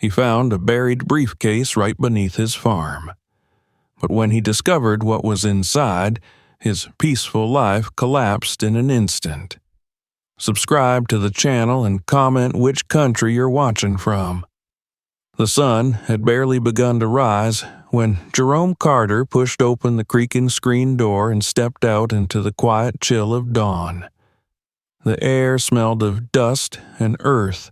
He found a buried briefcase right beneath his farm. But when he discovered what was inside, his peaceful life collapsed in an instant. Subscribe to the channel and comment which country you're watching from. The sun had barely begun to rise when Jerome Carter pushed open the creaking screen door and stepped out into the quiet chill of dawn. The air smelled of dust and earth,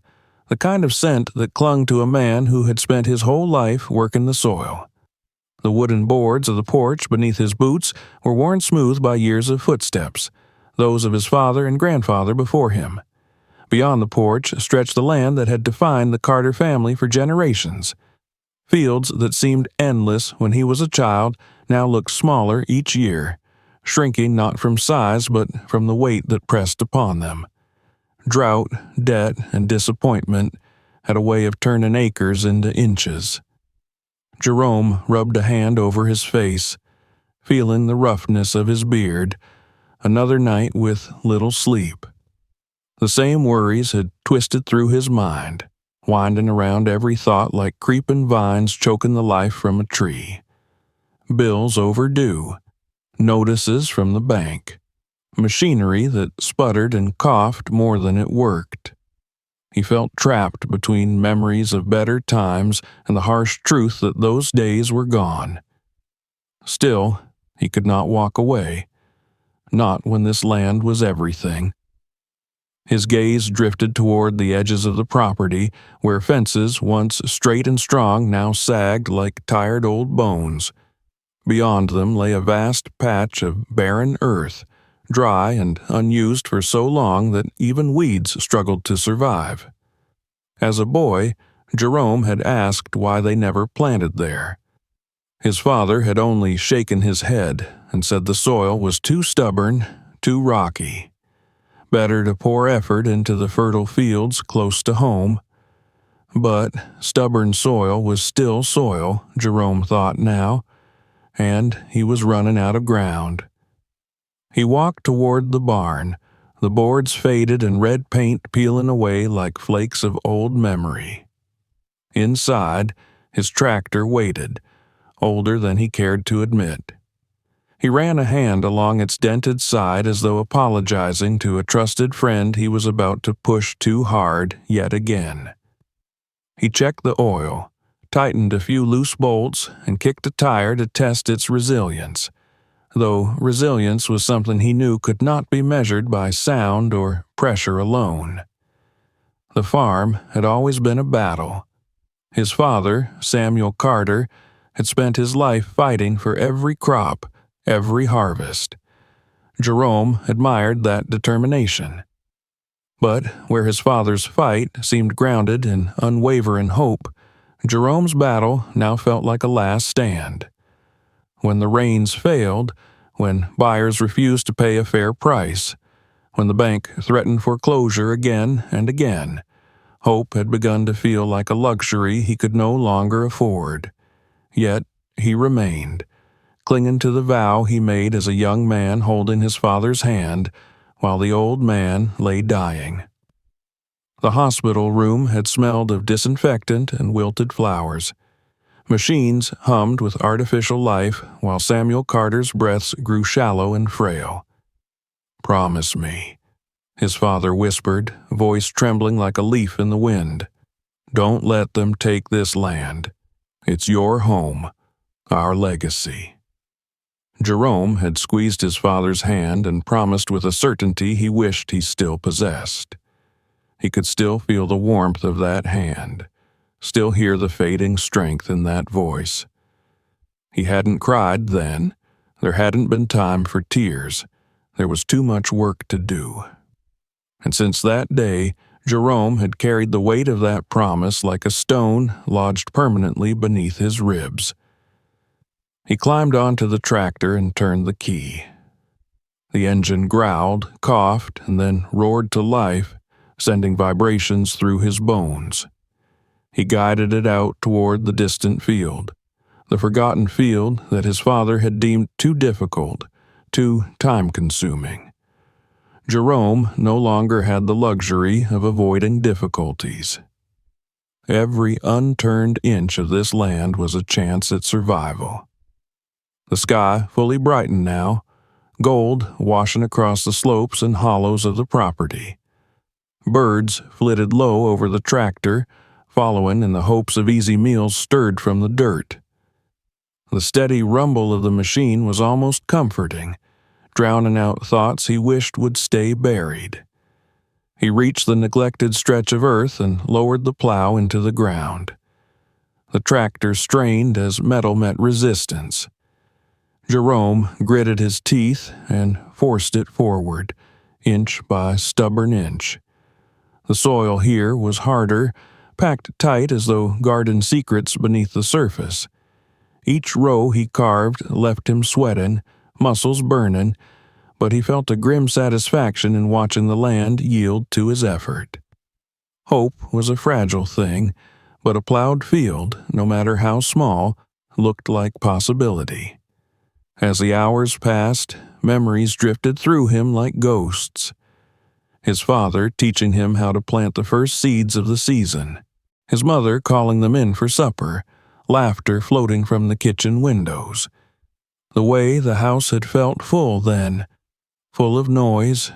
the kind of scent that clung to a man who had spent his whole life working the soil. The wooden boards of the porch beneath his boots were worn smooth by years of footsteps, those of his father and grandfather before him. Beyond the porch stretched the land that had defined the Carter family for generations. Fields that seemed endless when he was a child now looked smaller each year, shrinking not from size but from the weight that pressed upon them. Drought, debt, and disappointment had a way of turning acres into inches. Jerome rubbed a hand over his face, feeling the roughness of his beard. Another night with little sleep. The same worries had twisted through his mind, winding around every thought like creeping vines choking the life from a tree. Bills overdue, notices from the bank, machinery that sputtered and coughed more than it worked. He felt trapped between memories of better times and the harsh truth that those days were gone. Still, he could not walk away, not when this land was everything. His gaze drifted toward the edges of the property, where fences, once straight and strong, now sagged like tired old bones. Beyond them lay a vast patch of barren earth, dry and unused for so long that even weeds struggled to survive. As a boy, Jerome had asked why they never planted there. His father had only shaken his head and said the soil was too stubborn, too rocky. Better to pour effort into the fertile fields close to home. But stubborn soil was still soil, Jerome thought now, and he was running out of ground. He walked toward the barn, the boards faded and red paint peeling away like flakes of old memory. Inside, his tractor waited, older than he cared to admit. He ran a hand along its dented side as though apologizing to a trusted friend he was about to push too hard yet again. He checked the oil, tightened a few loose bolts, and kicked a tire to test its resilience, though resilience was something he knew could not be measured by sound or pressure alone. The farm had always been a battle. His father, Samuel Carter, had spent his life fighting for every crop, every harvest. Jerome admired that determination. But where his father's fight seemed grounded in unwavering hope, Jerome's battle now felt like a last stand. When the rains failed, when buyers refused to pay a fair price, when the bank threatened foreclosure again and again, hope had begun to feel like a luxury he could no longer afford. Yet he remained, clinging to the vow he made as a young man holding his father's hand while the old man lay dying. The hospital room had smelled of disinfectant and wilted flowers. Machines hummed with artificial life while Samuel Carter's breaths grew shallow and frail. "Promise me," his father whispered, voice trembling like a leaf in the wind. "Don't let them take this land. It's your home, our legacy." Jerome had squeezed his father's hand and promised with a certainty he wished he still possessed. He could still feel the warmth of that hand, still hear the fading strength in that voice. He hadn't cried then. There hadn't been time for tears. There was too much work to do. And since that day, Jerome had carried the weight of that promise like a stone lodged permanently beneath his ribs. He climbed onto the tractor and turned the key. The engine growled, coughed, and then roared to life, sending vibrations through his bones. He guided it out toward the distant field, the forgotten field that his father had deemed too difficult, too time-consuming. Jerome no longer had the luxury of avoiding difficulties. Every unturned inch of this land was a chance at survival. The sky fully brightened now, gold washing across the slopes and hollows of the property. Birds flitted low over the tractor, following in the hopes of easy meals stirred from the dirt. The steady rumble of the machine was almost comforting, drowning out thoughts he wished would stay buried. He reached the neglected stretch of earth and lowered the plow into the ground. The tractor strained as metal met resistance. Jerome gritted his teeth and forced it forward, inch by stubborn inch. The soil here was harder, packed tight as though guarding secrets beneath the surface. Each row he carved left him sweating, muscles burning, but he felt a grim satisfaction in watching the land yield to his effort. Hope was a fragile thing, but a plowed field, no matter how small, looked like possibility. As the hours passed, memories drifted through him like ghosts. His father teaching him how to plant the first seeds of the season, his mother calling them in for supper, laughter floating from the kitchen windows. The way the house had felt full then, full of noise,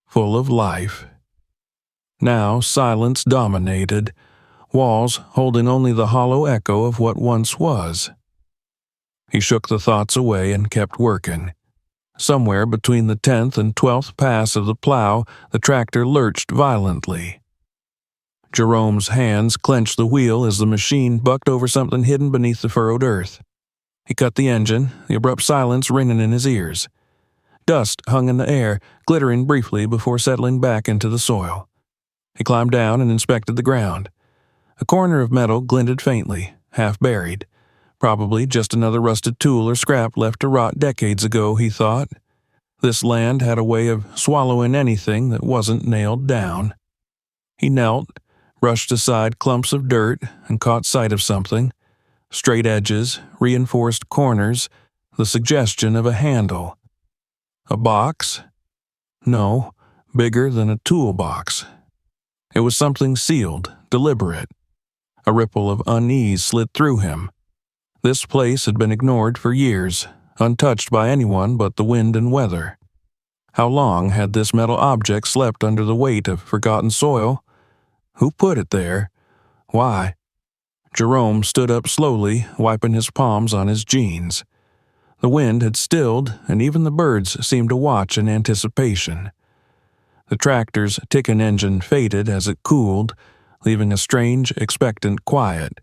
full of life. Now silence dominated, walls holding only the hollow echo of what once was. He shook the thoughts away and kept working. Somewhere between the 10th and 12th pass of the plow, the tractor lurched violently. Jerome's hands clenched the wheel as the machine bucked over something hidden beneath the furrowed earth. He cut the engine, the abrupt silence ringing in his ears. Dust hung in the air, glittering briefly before settling back into the soil. He climbed down and inspected the ground. A corner of metal glinted faintly, half buried. Probably just another rusted tool or scrap left to rot decades ago, he thought. This land had a way of swallowing anything that wasn't nailed down. He knelt, brushed aside clumps of dirt, and caught sight of something. Straight edges, reinforced corners, the suggestion of a handle. A box? No, bigger than a toolbox. It was something sealed, deliberate. A ripple of unease slid through him. This place had been ignored for years, untouched by anyone but the wind and weather. How long had this metal object slept under the weight of forgotten soil? Who put it there? Why? Jerome stood up slowly, wiping his palms on his jeans. The wind had stilled, and even the birds seemed to watch in anticipation. The tractor's ticking engine faded as it cooled, leaving a strange, expectant quiet.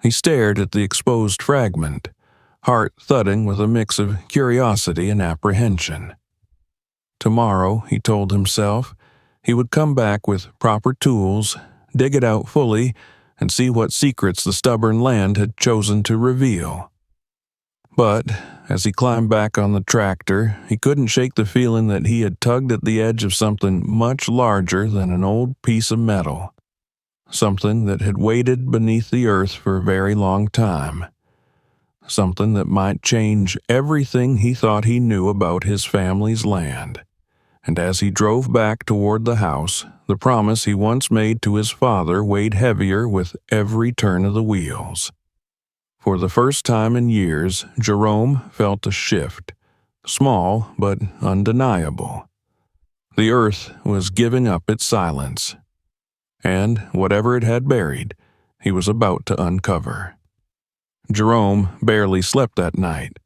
He stared at the exposed fragment, heart thudding with a mix of curiosity and apprehension. Tomorrow, he told himself, he would come back with proper tools, dig it out fully, and see what secrets the stubborn land had chosen to reveal. But, as he climbed back on the tractor, he couldn't shake the feeling that he had tugged at the edge of something much larger than an old piece of metal. Something that had waited beneath the earth for a very long time. Something that might change everything he thought he knew about his family's land. And as he drove back toward the house, the promise he once made to his father weighed heavier with every turn of the wheels. For the first time in years, Jerome felt a shift, small but undeniable. The earth was giving up its silence, and whatever it had buried, he was about to uncover. Jerome barely slept that night.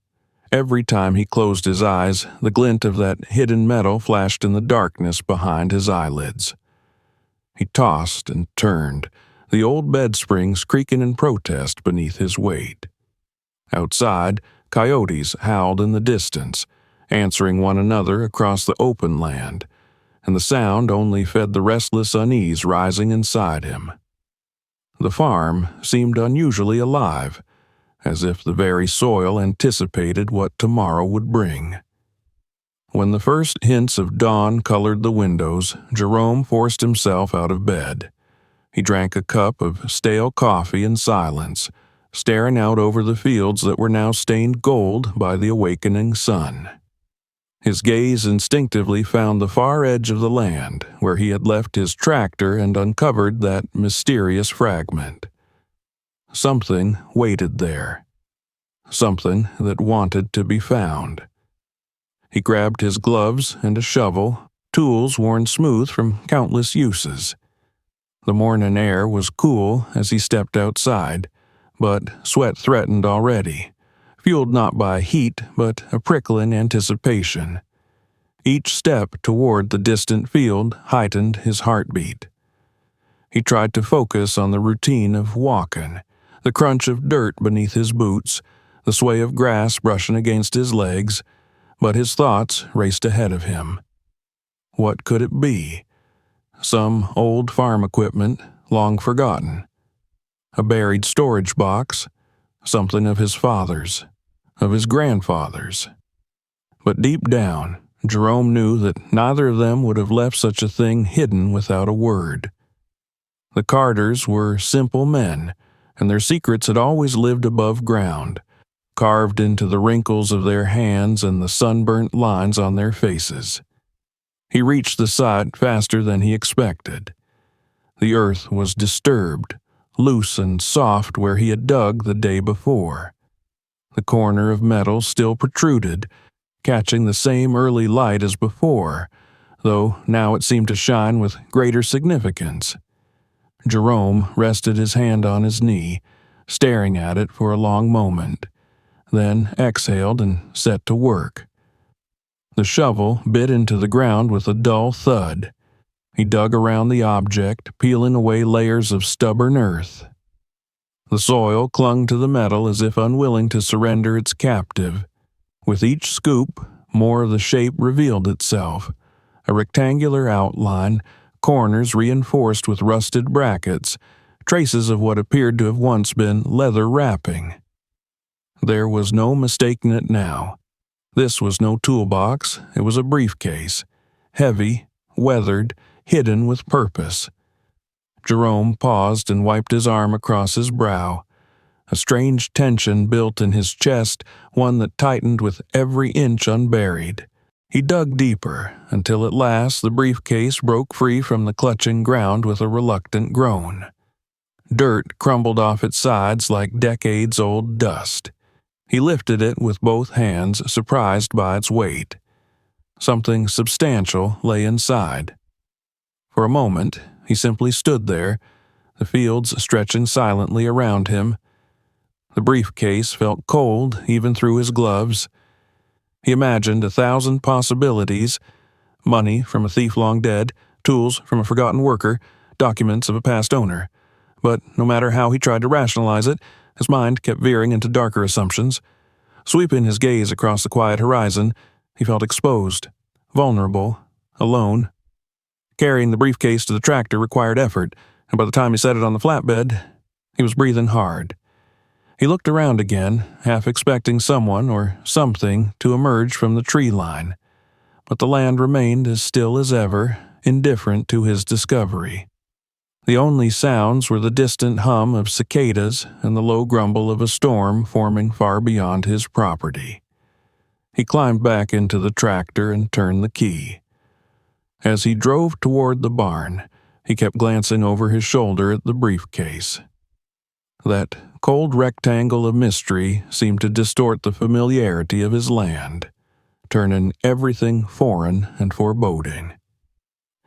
Every time he closed his eyes, the glint of that hidden metal flashed in the darkness behind his eyelids. He tossed and turned, the old bed springs creaking in protest beneath his weight. Outside, coyotes howled in the distance, answering one another across the open land, and the sound only fed the restless unease rising inside him. The farm seemed unusually alive, as if the very soil anticipated what tomorrow would bring. When the first hints of dawn colored the windows, Jerome forced himself out of bed. He drank a cup of stale coffee in silence, staring out over the fields that were now stained gold by the awakening sun. His gaze instinctively found the far edge of the land where he had left his tractor and uncovered that mysterious fragment. Something waited there. Something that wanted to be found. He grabbed his gloves and a shovel, tools worn smooth from countless uses. The morning air was cool as he stepped outside, but sweat threatened already, fueled not by heat but a prickling anticipation. Each step toward the distant field heightened his heartbeat. He tried to focus on the routine of walking, the crunch of dirt beneath his boots, the sway of grass brushing against his legs, but his thoughts raced ahead of him. What could it be? Some old farm equipment, long forgotten. A buried storage box, something of his father's, of his grandfather's. But deep down, Jerome knew that neither of them would have left such a thing hidden without a word. The Carters were simple men, and their secrets had always lived above ground, carved into the wrinkles of their hands and the sunburnt lines on their faces. He reached the site faster than he expected. The earth was disturbed, loose and soft where he had dug the day before. The corner of metal still protruded, catching the same early light as before, though now it seemed to shine with greater significance. Jerome rested his hand on his knee, staring at it for a long moment, then exhaled and set to work. The shovel bit into the ground with a dull thud. He dug around the object, peeling away layers of stubborn earth. The soil clung to the metal as if unwilling to surrender its captive. With each scoop, more of the shape revealed itself, a rectangular outline, corners reinforced with rusted brackets, traces of what appeared to have once been leather wrapping. There was no mistaking it now. This was no toolbox, it was a briefcase, heavy, weathered, hidden with purpose. Jerome paused and wiped his arm across his brow. A strange tension built in his chest, one that tightened with every inch unburied. He dug deeper, until at last the briefcase broke free from the clutching ground with a reluctant groan. Dirt crumbled off its sides like decades-old dust. He lifted it with both hands, surprised by its weight. Something substantial lay inside. For a moment, he simply stood there, the fields stretching silently around him. The briefcase felt cold even through his gloves. He imagined 1,000 possibilities: money from a thief long dead, tools from a forgotten worker, documents of a past owner. But no matter how he tried to rationalize it, his mind kept veering into darker assumptions. Sweeping his gaze across the quiet horizon, he felt exposed, vulnerable, alone. Carrying the briefcase to the tractor required effort, and by the time he set it on the flatbed, he was breathing hard. He looked around again, half expecting someone or something to emerge from the tree line, but the land remained as still as ever, indifferent to his discovery. The only sounds were the distant hum of cicadas and the low grumble of a storm forming far beyond his property. He climbed back into the tractor and turned the key. As he drove toward the barn, he kept glancing over his shoulder at the briefcase. That cold rectangle of mystery seemed to distort the familiarity of his land, turning everything foreign and foreboding.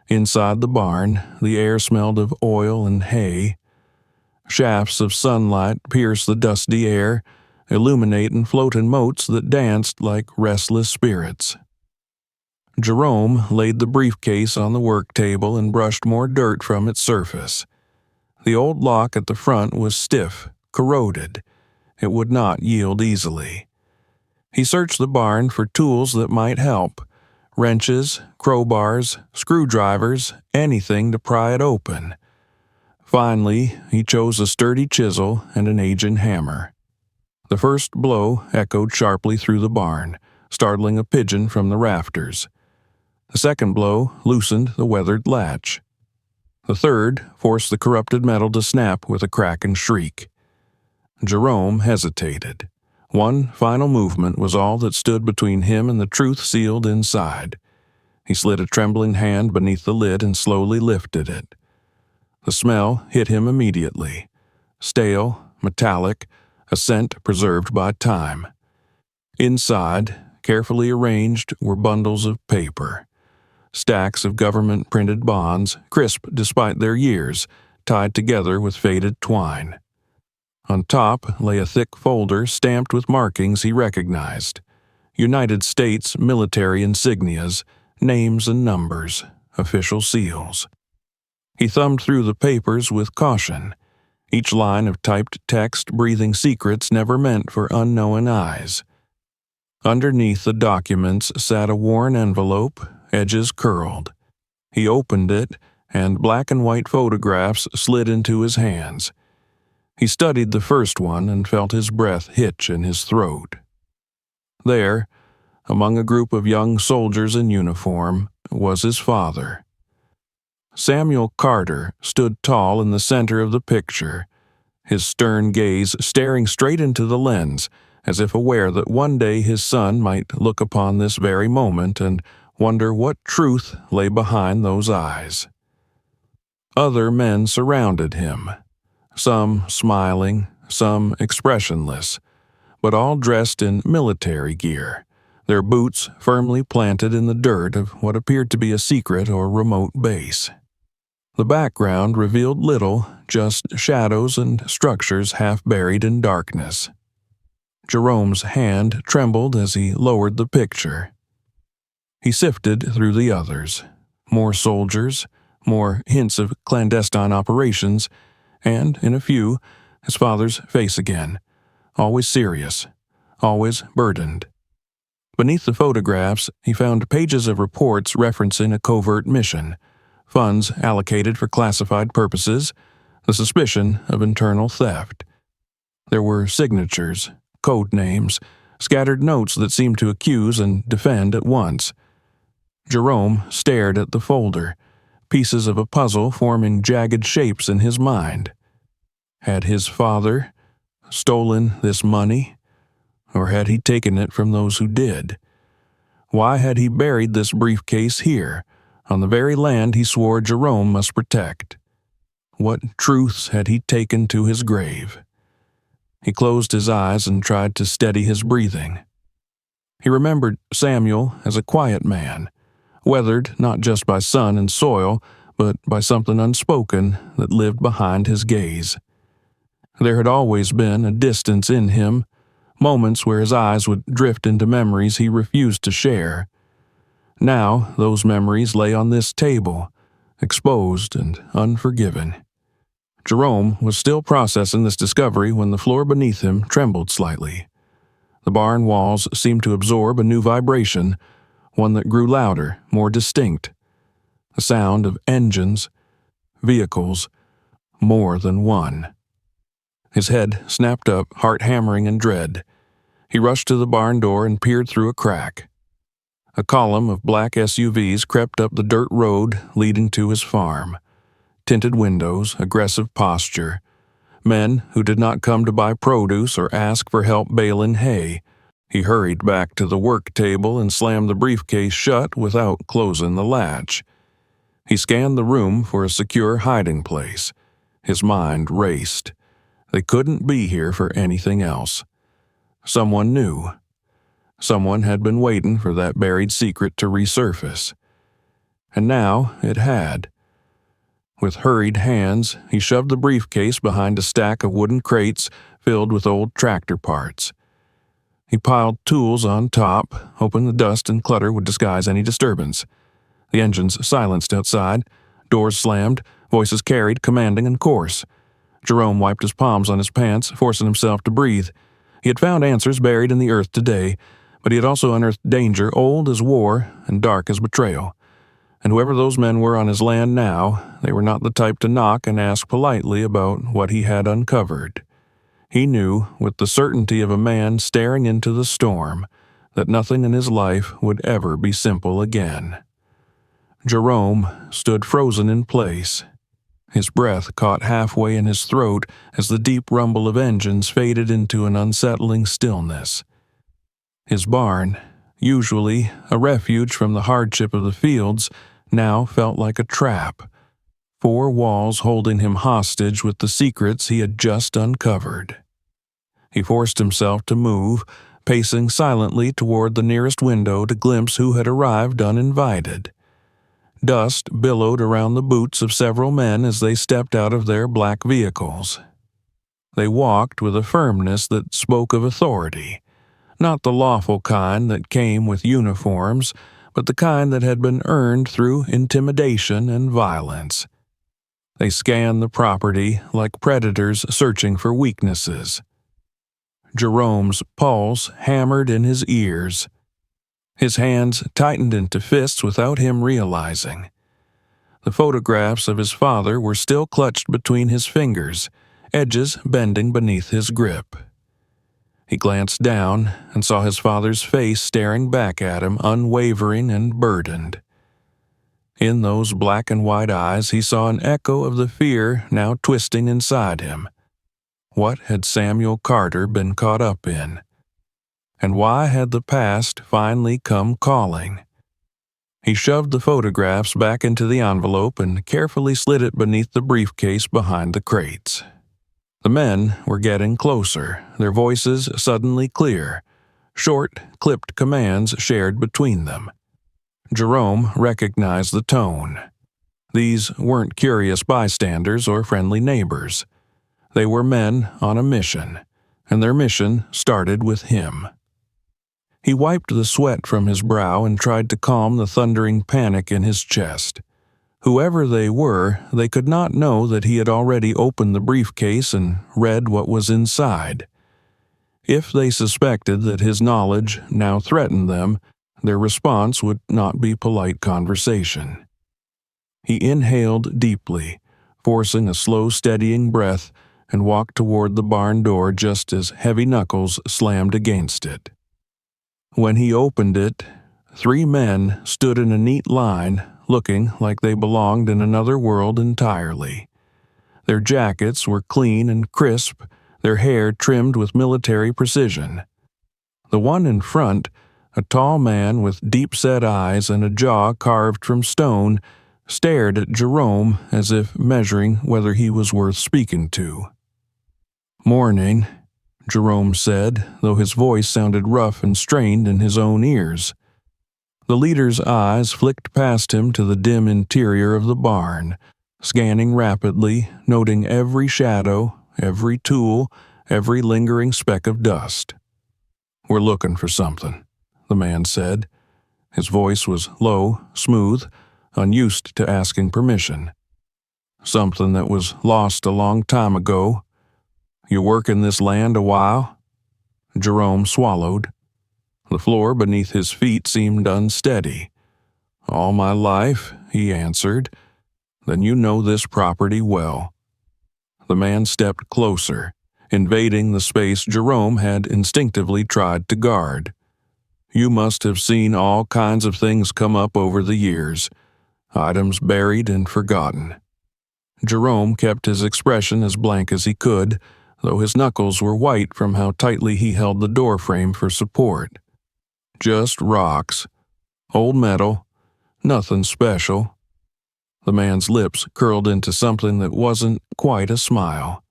Inside the barn, the air smelled of oil and hay. Shafts of sunlight pierced the dusty air, illuminating floating motes that danced like restless spirits. Jerome laid the briefcase on the work table and brushed more dirt from its surface. The old lock at the front was stiff, corroded. It would not yield easily. He searched the barn for tools that might help: wrenches, crowbars, screwdrivers, anything to pry it open. Finally, he chose a sturdy chisel and an aging hammer. The first blow echoed sharply through the barn, startling a pigeon from the rafters. The second blow loosened the weathered latch. The third forced the corrupted metal to snap with a crack and shriek. Jerome hesitated, One final movement was all that stood between him and the truth sealed inside. He slid a trembling hand beneath the lid and slowly lifted it. The smell hit him immediately. Stale, metallic, a scent preserved by time. Inside, carefully arranged, were bundles of paper. Stacks of government-printed bonds, crisp despite their years, tied together with faded twine. On top lay a thick folder stamped with markings he recognized. United States military insignias, names and numbers, official seals. He thumbed through the papers with caution, each line of typed text breathing secrets never meant for unknowing eyes. Underneath the documents sat a worn envelope, edges curled. He opened it, and black and white photographs slid into his hands. He studied the first one and felt his breath hitch in his throat. There, among a group of young soldiers in uniform, was his father. Samuel Carter stood tall in the center of the picture, his stern gaze staring straight into the lens, as if aware that one day his son might look upon this very moment and wonder what truth lay behind those eyes. Other men surrounded him, some smiling, some expressionless, but all dressed in military gear, their boots firmly planted in the dirt of what appeared to be a secret or remote base. The background revealed little, just shadows and structures half buried in darkness. Jerome's hand trembled as he lowered the picture. He sifted through the others. More soldiers, more hints of clandestine operations, and, in a few, his father's face again, always serious, always burdened. Beneath the photographs, he found pages of reports referencing a covert mission, funds allocated for classified purposes, the suspicion of internal theft. There were signatures, code names, scattered notes that seemed to accuse and defend at once. Jerome stared at the folder, pieces of a puzzle forming jagged shapes in his mind. Had his father stolen this money, or had he taken it from those who did? Why had he buried this briefcase here, on the very land he swore Jerome must protect? What truths had he taken to his grave? He closed his eyes and tried to steady his breathing. He remembered Samuel as a quiet man, weathered not just by sun and soil, but by something unspoken that lived behind his gaze. There had always been a distance in him, moments where his eyes would drift into memories he refused to share. Now those memories lay on this table, exposed and unforgiven. Jerome was still processing this discovery when the floor beneath him trembled slightly. The barn walls seemed to absorb a new vibration, one that grew louder, more distinct. The sound of engines, vehicles, more than one. His head snapped up, heart hammering in dread. He rushed to the barn door and peered through a crack. A column of black SUVs crept up the dirt road leading to his farm. Tinted windows, aggressive posture. Men who did not come to buy produce or ask for help baling hay. He hurried back to the work table and slammed the briefcase shut without closing the latch. He scanned the room for a secure hiding place. His mind raced. They couldn't be here for anything else. Someone knew. Someone had been waiting for that buried secret to resurface. And now it had. With hurried hands, he shoved the briefcase behind a stack of wooden crates filled with old tractor parts. He piled tools on top, hoping the dust and clutter would disguise any disturbance. The engines silenced outside, doors slammed, voices carried, commanding and coarse. Jerome wiped his palms on his pants, forcing himself to breathe. He had found answers buried in the earth today, but he had also unearthed danger old as war and dark as betrayal. And whoever those men were on his land now, they were not the type to knock and ask politely about what he had uncovered. He knew, with the certainty of a man staring into the storm, that nothing in his life would ever be simple again. Jerome stood frozen in place. His breath caught halfway in his throat as the deep rumble of engines faded into an unsettling stillness. His barn, usually a refuge from the hardship of the fields, now felt like a trap. 4 walls holding him hostage with the secrets he had just uncovered. He forced himself to move, pacing silently toward the nearest window to glimpse who had arrived uninvited. Dust billowed around the boots of several men as they stepped out of their black vehicles. They walked with a firmness that spoke of authority, not the lawful kind that came with uniforms, but the kind that had been earned through intimidation and violence. They scanned the property like predators searching for weaknesses. Jerome's pulse hammered in his ears. His hands tightened into fists without him realizing. The photographs of his father were still clutched between his fingers, edges bending beneath his grip. He glanced down and saw his father's face staring back at him, unwavering and burdened. In those black and white eyes he saw an echo of the fear now twisting inside him. What had Samuel Carter been caught up in? And why had the past finally come calling? He shoved the photographs back into the envelope and carefully slid it beneath the briefcase behind the crates. The men were getting closer, their voices suddenly clear, short, clipped commands shared between them. Jerome recognized the tone. These weren't curious bystanders or friendly neighbors. They were men on a mission, and their mission started with him. He wiped the sweat from his brow and tried to calm the thundering panic in his chest. Whoever they were, they could not know that he had already opened the briefcase and read what was inside. If they suspected that his knowledge now threatened them, their response would not be polite conversation. He inhaled deeply, forcing a slow, steadying breath, and walked toward the barn door just as heavy knuckles slammed against it. When he opened it, 3 men stood in a neat line, looking like they belonged in another world entirely. Their jackets were clean and crisp, their hair trimmed with military precision. The one in front, a tall man with deep-set eyes and a jaw carved from stone, stared at Jerome as if measuring whether he was worth speaking to. "Morning," Jerome said, though his voice sounded rough and strained in his own ears. The leader's eyes flicked past him to the dim interior of the barn, scanning rapidly, noting every shadow, every tool, every lingering speck of dust. "We're looking for something," the man said. His voice was low, smooth, unused to asking permission. "Something that was lost a long time ago. You work in this land a while?" Jerome swallowed. The floor beneath his feet seemed unsteady. "All my life," he answered. "Then you know this property well." The man stepped closer, invading the space Jerome had instinctively tried to guard. "You must have seen all kinds of things come up over the years, items buried and forgotten." Jerome kept his expression as blank as he could, though his knuckles were white from how tightly he held the doorframe for support. "Just rocks. Old metal. Nothing special." The man's lips curled into something that wasn't quite a smile.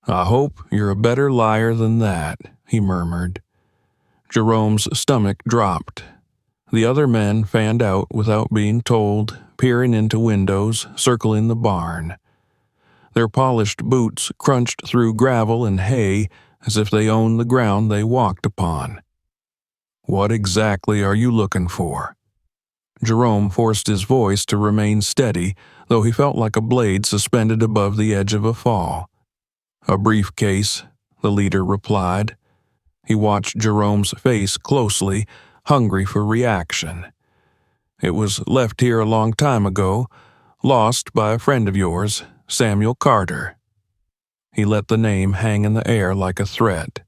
"I hope you're a better liar than that," he murmured. Jerome's stomach dropped. The other men fanned out without being told, peering into windows, circling the barn. Their polished boots crunched through gravel and hay as if they owned the ground they walked upon. "What exactly are you looking for?" Jerome forced his voice to remain steady, though he felt like a blade suspended above the edge of a fall. "A briefcase," the leader replied. He watched Jerome's face closely, hungry for reaction. "It was left here a long time ago, lost by a friend of yours, Samuel Carter." He let the name hang in the air like a threat.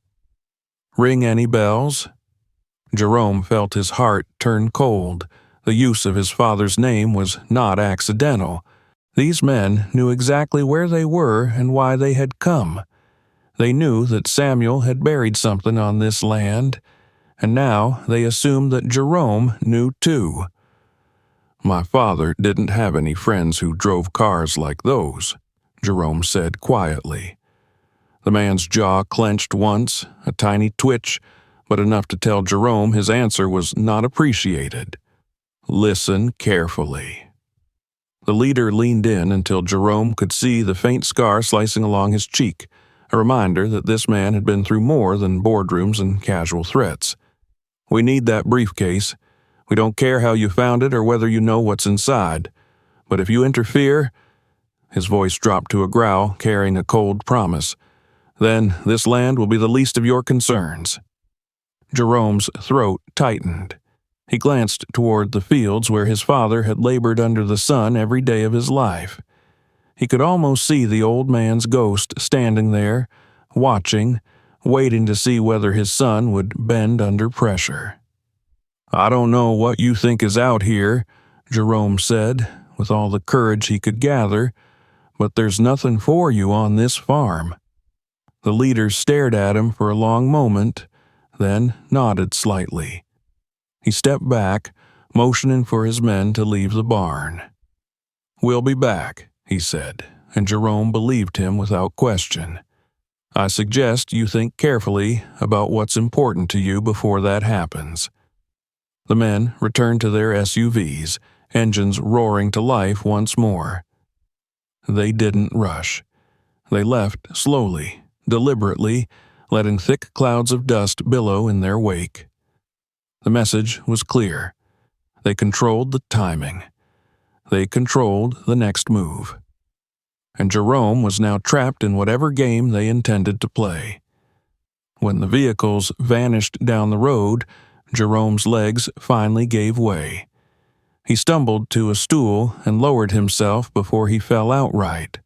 "Ring any bells?" Jerome felt his heart turn cold. The use of his father's name was not accidental. These men knew exactly where they were and why they had come. They knew that Samuel had buried something on this land, and now they assumed that Jerome knew too. "My father didn't have any friends who drove cars like those," Jerome said quietly. The man's jaw clenched once, a tiny twitch, but enough to tell Jerome his answer was not appreciated. "Listen carefully." The leader leaned in until Jerome could see the faint scar slicing along his cheek, a reminder that this man had been through more than boardrooms and casual threats. "We need that briefcase. We don't care how you found it or whether you know what's inside. But if you interfere," his voice dropped to a growl carrying a cold promise, "then this land will be the least of your concerns." Jerome's throat tightened. He glanced toward the fields where his father had labored under the sun every day of his life. He could almost see the old man's ghost standing there, watching, waiting to see whether his son would bend under pressure. "I don't know what you think is out here," Jerome said, with all the courage he could gather, "but there's nothing for you on this farm." The leader stared at him for a long moment, then nodded slightly. He stepped back, motioning for his men to leave the barn. "We'll be back," he said, and Jerome believed him without question. "I suggest you think carefully about what's important to you before that happens." The men returned to their SUVs, engines roaring to life once more. They didn't rush. They left slowly, deliberately, letting thick clouds of dust billow in their wake. The message was clear. They controlled the timing. They controlled the next move. And Jerome was now trapped in whatever game they intended to play. When the vehicles vanished down the road, Jerome's legs finally gave way. He stumbled to a stool and lowered himself before he fell outright.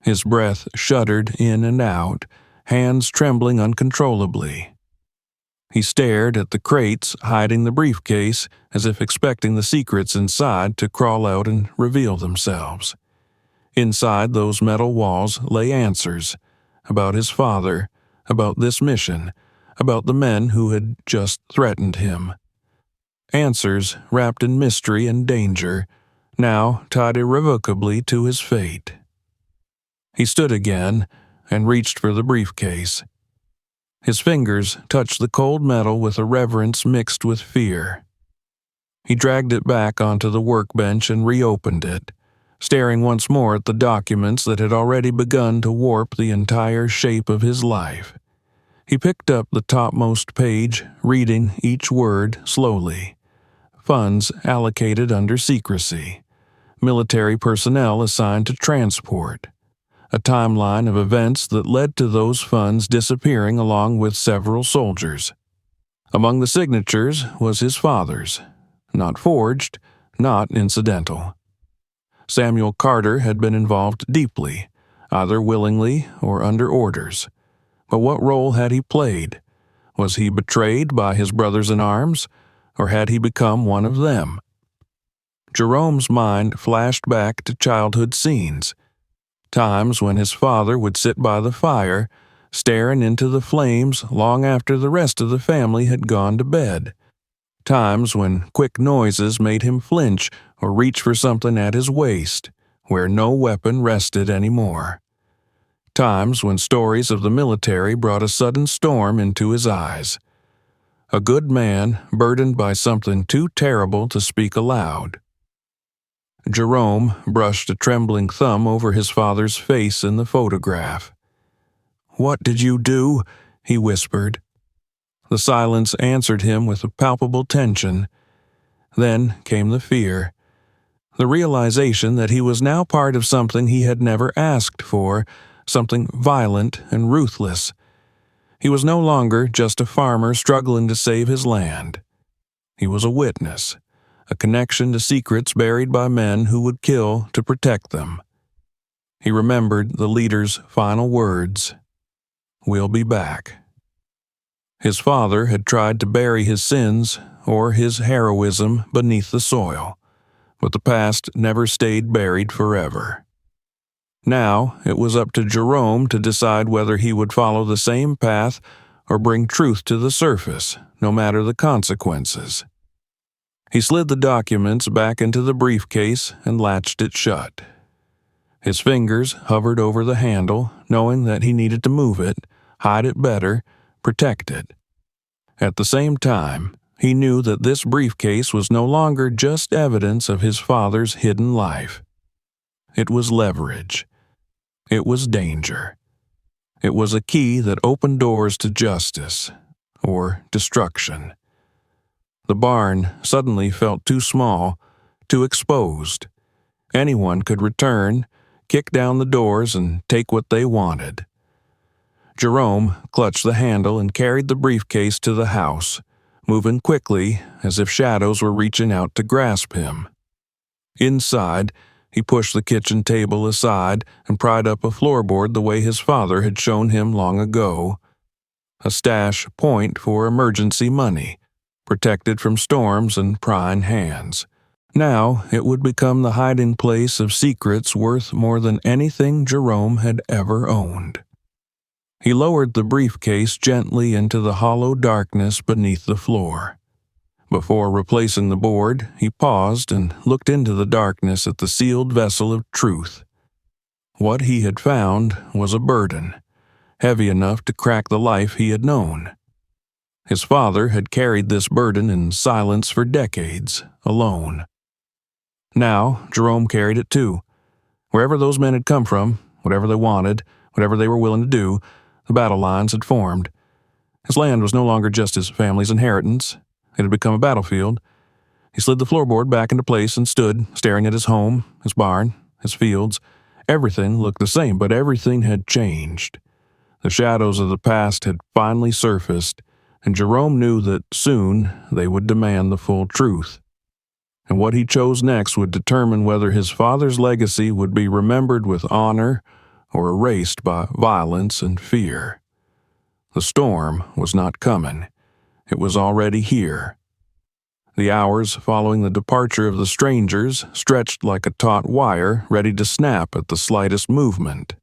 His breath shuddered in and out, hands trembling uncontrollably. He stared at the crates hiding the briefcase as if expecting the secrets inside to crawl out and reveal themselves. Inside those metal walls lay answers about his father, about this mission, about the men who had just threatened him. Answers wrapped in mystery and danger, now tied irrevocably to his fate. He stood again and reached for the briefcase. His fingers touched the cold metal with a reverence mixed with fear. He dragged it back onto the workbench and reopened it, staring once more at the documents that had already begun to warp the entire shape of his life. He picked up the topmost page, reading each word slowly. Funds allocated under secrecy. Military personnel assigned to transport. A timeline of events that led to those funds disappearing along with several soldiers. Among the signatures was his father's. Not forged, not incidental. Samuel Carter had been involved deeply, either willingly or under orders. But what role had he played? Was he betrayed by his brothers in arms, or had he become one of them? Jerome's mind flashed back to childhood scenes. Times when his father would sit by the fire, staring into the flames long after the rest of the family had gone to bed. Times when quick noises made him flinch or reach for something at his waist, where no weapon rested anymore. Times when stories of the military brought a sudden storm into his eyes. A good man burdened by something too terrible to speak aloud. Jerome brushed a trembling thumb over his father's face in the photograph. "What did you do?" he whispered. The silence answered him with a palpable tension. Then came the fear. The realization that he was now part of something he had never asked for, something violent and ruthless. He was no longer just a farmer struggling to save his land. He was a witness, a connection to secrets buried by men who would kill to protect them. He remembered the leader's final words, "We'll be back." His father had tried to bury his sins or his heroism beneath the soil, But the past never stayed buried forever. Now, it was up to Jerome to decide whether he would follow the same path or bring truth to the surface, no matter the consequences. He slid the documents back into the briefcase and latched it shut. His fingers hovered over the handle, knowing that he needed to move it, hide it better, protect it. At the same time, he knew that this briefcase was no longer just evidence of his father's hidden life. It was leverage. It was danger. It was a key that opened doors to justice, or destruction. The barn suddenly felt too small, too exposed. Anyone could return, kick down the doors, and take what they wanted. Jerome clutched the handle and carried the briefcase to the house, moving quickly as if shadows were reaching out to grasp him. Inside, he pushed the kitchen table aside and pried up a floorboard the way his father had shown him long ago. A stash point for emergency money, protected from storms and prying hands. Now it would become the hiding place of secrets worth more than anything Jerome had ever owned. He lowered the briefcase gently into the hollow darkness beneath the floor. Before replacing the board, he paused and looked into the darkness at the sealed vessel of truth. What he had found was a burden, heavy enough to crack the life he had known. His father had carried this burden in silence for decades, alone. Now, Jerome carried it too. Wherever those men had come from, whatever they wanted, whatever they were willing to do, the battle lines had formed. His land was no longer just his family's inheritance. It had become a battlefield. He slid the floorboard back into place and stood, staring at his home, his barn, his fields. Everything looked the same, but everything had changed. The shadows of the past had finally surfaced, and Jerome knew that soon they would demand the full truth. And what he chose next would determine whether his father's legacy would be remembered with honor or erased by violence and fear. The storm was not coming. It was already here. The hours following the departure of the strangers stretched like a taut wire ready to snap at the slightest movement.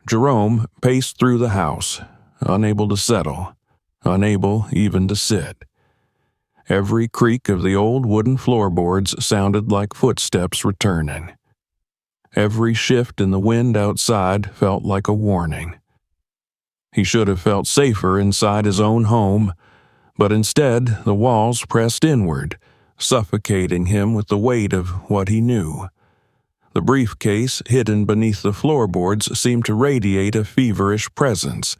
Jerome paced through the house, unable to settle, unable even to sit. Every creak of the old wooden floorboards sounded like footsteps returning. Every shift in the wind outside felt like a warning. He should have felt safer inside his own home, but instead the walls pressed inward, suffocating him with the weight of what he knew. The briefcase hidden beneath the floorboards seemed to radiate a feverish presence,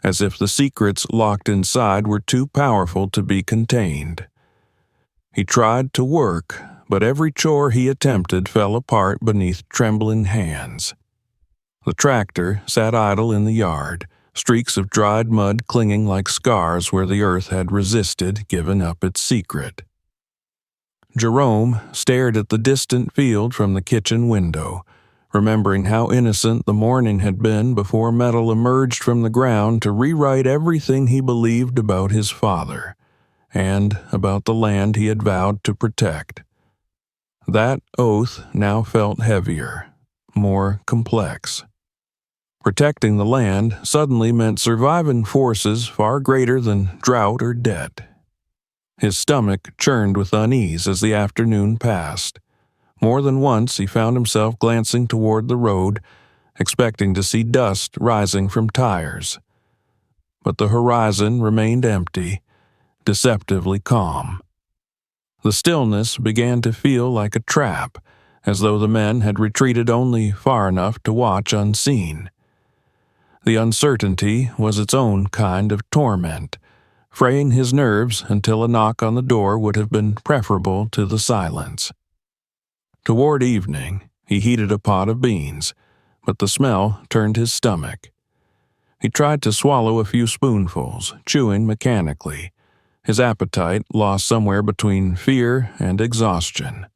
as if the secrets locked inside were too powerful to be contained. He tried to work, but every chore he attempted fell apart beneath trembling hands. The tractor sat idle in the yard, streaks of dried mud clinging like scars where the earth had resisted giving up its secret. Jerome stared at the distant field from the kitchen window, remembering how innocent the morning had been before metal emerged from the ground to rewrite everything he believed about his father, and about the land he had vowed to protect. That oath now felt heavier, more complex. Protecting the land suddenly meant surviving forces far greater than drought or debt. His stomach churned with unease as the afternoon passed. More than once he found himself glancing toward the road, expecting to see dust rising from tires. But the horizon remained empty, deceptively calm. The stillness began to feel like a trap, as though the men had retreated only far enough to watch unseen. The uncertainty was its own kind of torment, fraying his nerves until a knock on the door would have been preferable to the silence. Toward evening, he heated a pot of beans, but the smell turned his stomach. He tried to swallow a few spoonfuls, chewing mechanically, his appetite lost somewhere between fear and exhaustion.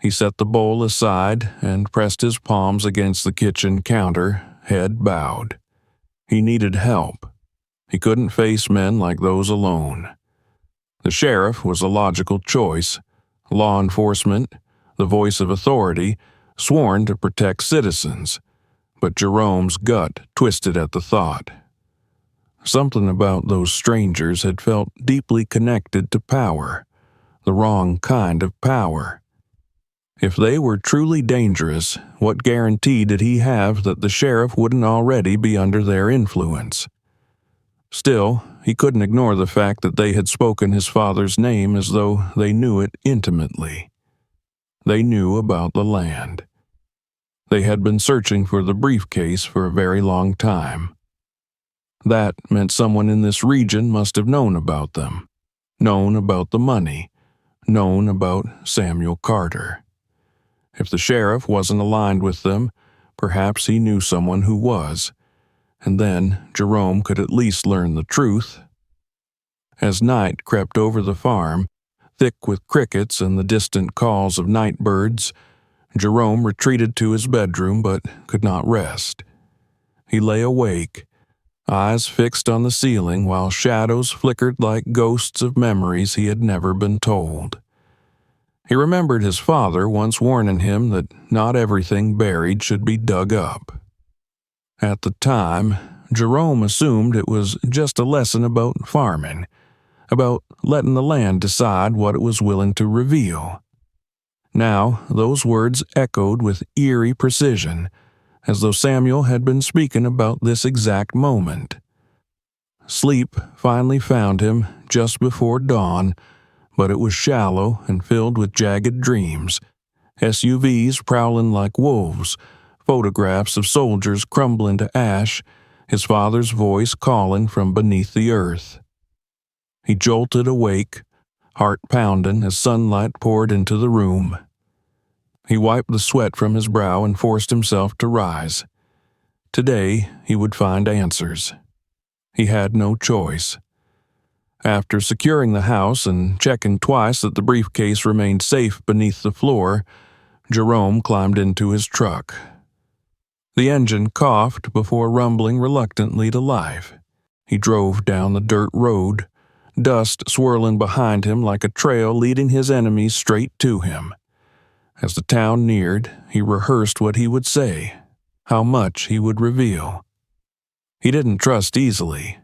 He set the bowl aside and pressed his palms against the kitchen counter, head bowed. He needed help. He couldn't face men like those alone. The sheriff was a logical choice, Law enforcement, the voice of authority, sworn to protect citizens, but Jerome's gut twisted at the thought. Something about those strangers had felt deeply connected to power, the wrong kind of power. If they were truly dangerous, what guarantee did he have that the sheriff wouldn't already be under their influence? Still, he couldn't ignore the fact that they had spoken his father's name as though they knew it intimately. They knew about the land. They had been searching for the briefcase for a very long time. That meant someone in this region must have known about them, known about the money, known about Samuel Carter. If the sheriff wasn't aligned with them, perhaps he knew someone who was, and then Jerome could at least learn the truth. As night crept over the farm, thick with crickets and the distant calls of night birds, Jerome retreated to his bedroom but could not rest. He lay awake, eyes fixed on the ceiling while shadows flickered like ghosts of memories he had never been told. He remembered his father once warning him that not everything buried should be dug up. At the time, Jerome assumed it was just a lesson about farming, about letting the land decide what it was willing to reveal. Now, those words echoed with eerie precision, as though Samuel had been speaking about this exact moment. Sleep finally found him just before dawn, but it was shallow and filled with jagged dreams, SUVs prowling like wolves, photographs of soldiers crumbling to ash, his father's voice calling from beneath the earth. He jolted awake, heart pounding as sunlight poured into the room. He wiped the sweat from his brow and forced himself to rise. Today he would find answers. He had no choice. After securing the house and checking twice that the briefcase remained safe beneath the floor, Jerome climbed into his truck. The engine coughed before rumbling reluctantly to life. He drove down the dirt road, dust swirling behind him like a trail leading his enemies straight to him. As the town neared, he rehearsed what he would say, how much he would reveal. He didn't trust easily,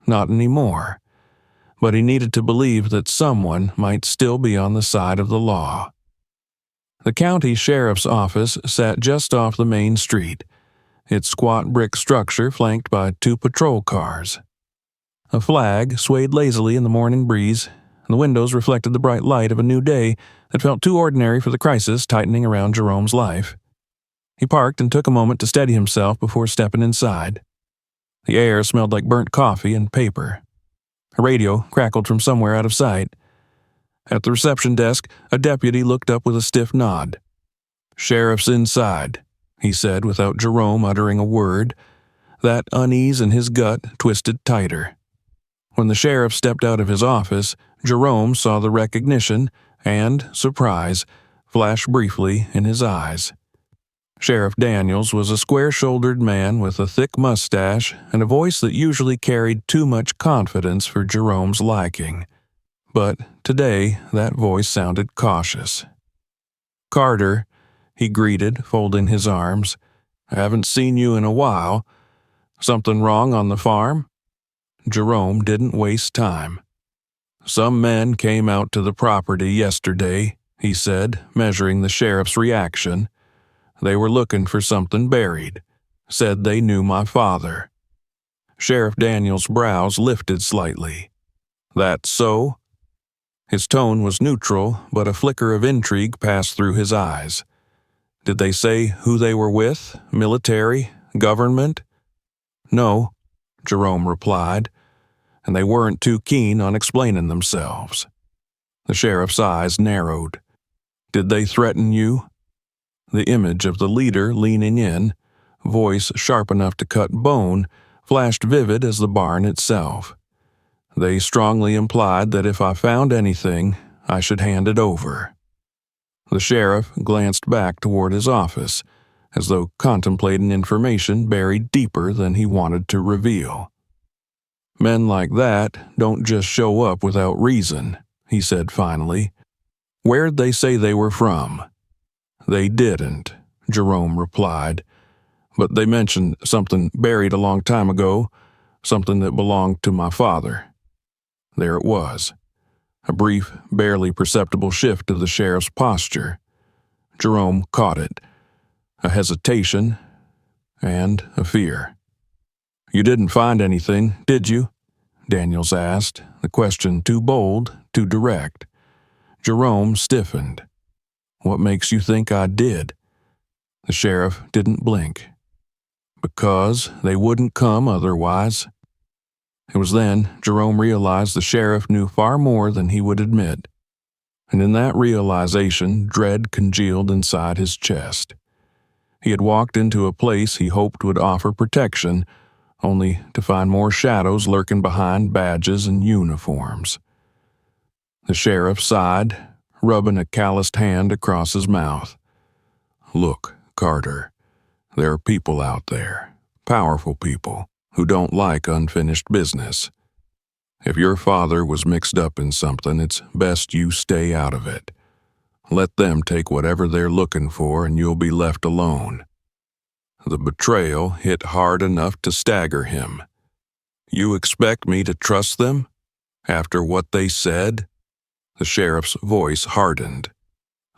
not anymore, but he needed to believe that someone might still be on the side of the law. The county sheriff's office sat just off the main street, its squat brick structure flanked by 2 patrol cars. A flag swayed lazily in the morning breeze, and the windows reflected the bright light of a new day that felt too ordinary for the crisis tightening around Jerome's life. He parked and took a moment to steady himself before stepping inside. The air smelled like burnt coffee and paper. A radio crackled from somewhere out of sight. At the reception desk, a deputy looked up with a stiff nod. "Sheriff's inside," he said without Jerome uttering a word. That unease in his gut twisted tighter. When the sheriff stepped out of his office, Jerome saw the recognition and surprise flash briefly in his eyes. Sheriff Daniels was a square-shouldered man with a thick mustache and a voice that usually carried too much confidence for Jerome's liking. But today, that voice sounded cautious. "Carter," he greeted, folding his arms. "I haven't seen you in a while. Something wrong on the farm?" Jerome didn't waste time. "Some men came out to the property yesterday," he said, measuring the sheriff's reaction. "They were looking for something buried. Said they knew my father." Sheriff Daniels' brows lifted slightly. "That so?" His tone was neutral, but a flicker of intrigue passed through his eyes. "Did they say who they were with? Military? Government?" "No," Jerome replied, and they weren't too keen on explaining themselves. The sheriff's eyes narrowed. "Did they threaten you?" The image of the leader leaning in, voice sharp enough to cut bone, flashed vivid as the barn itself. "They strongly implied that if I found anything, I should hand it over." The sheriff glanced back toward his office, as though contemplating information buried deeper than he wanted to reveal. "Men like that don't just show up without reason," he said finally. Where'd they say they were from? They didn't, Jerome replied, but they mentioned something buried a long time ago, something that belonged to my father. There it was. A brief, barely perceptible shift of the sheriff's posture. Jerome caught it. A hesitation and a fear. You didn't find anything, did you? Daniels asked, the question too bold, too direct. Jerome stiffened. What makes you think I did? The sheriff didn't blink. Because they wouldn't come otherwise. It was then Jerome realized the sheriff knew far more than he would admit. And in that realization, dread congealed inside his chest. He had walked into a place he hoped would offer protection, only to find more shadows lurking behind badges and uniforms. The sheriff sighed, rubbing a calloused hand across his mouth. Look, Carter, there are people out there, powerful people, who don't like unfinished business. If your father was mixed up in something, it's best you stay out of it. Let them take whatever they're looking for and you'll be left alone. The betrayal hit hard enough to stagger him. You expect me to trust them? After what they said? The sheriff's voice hardened.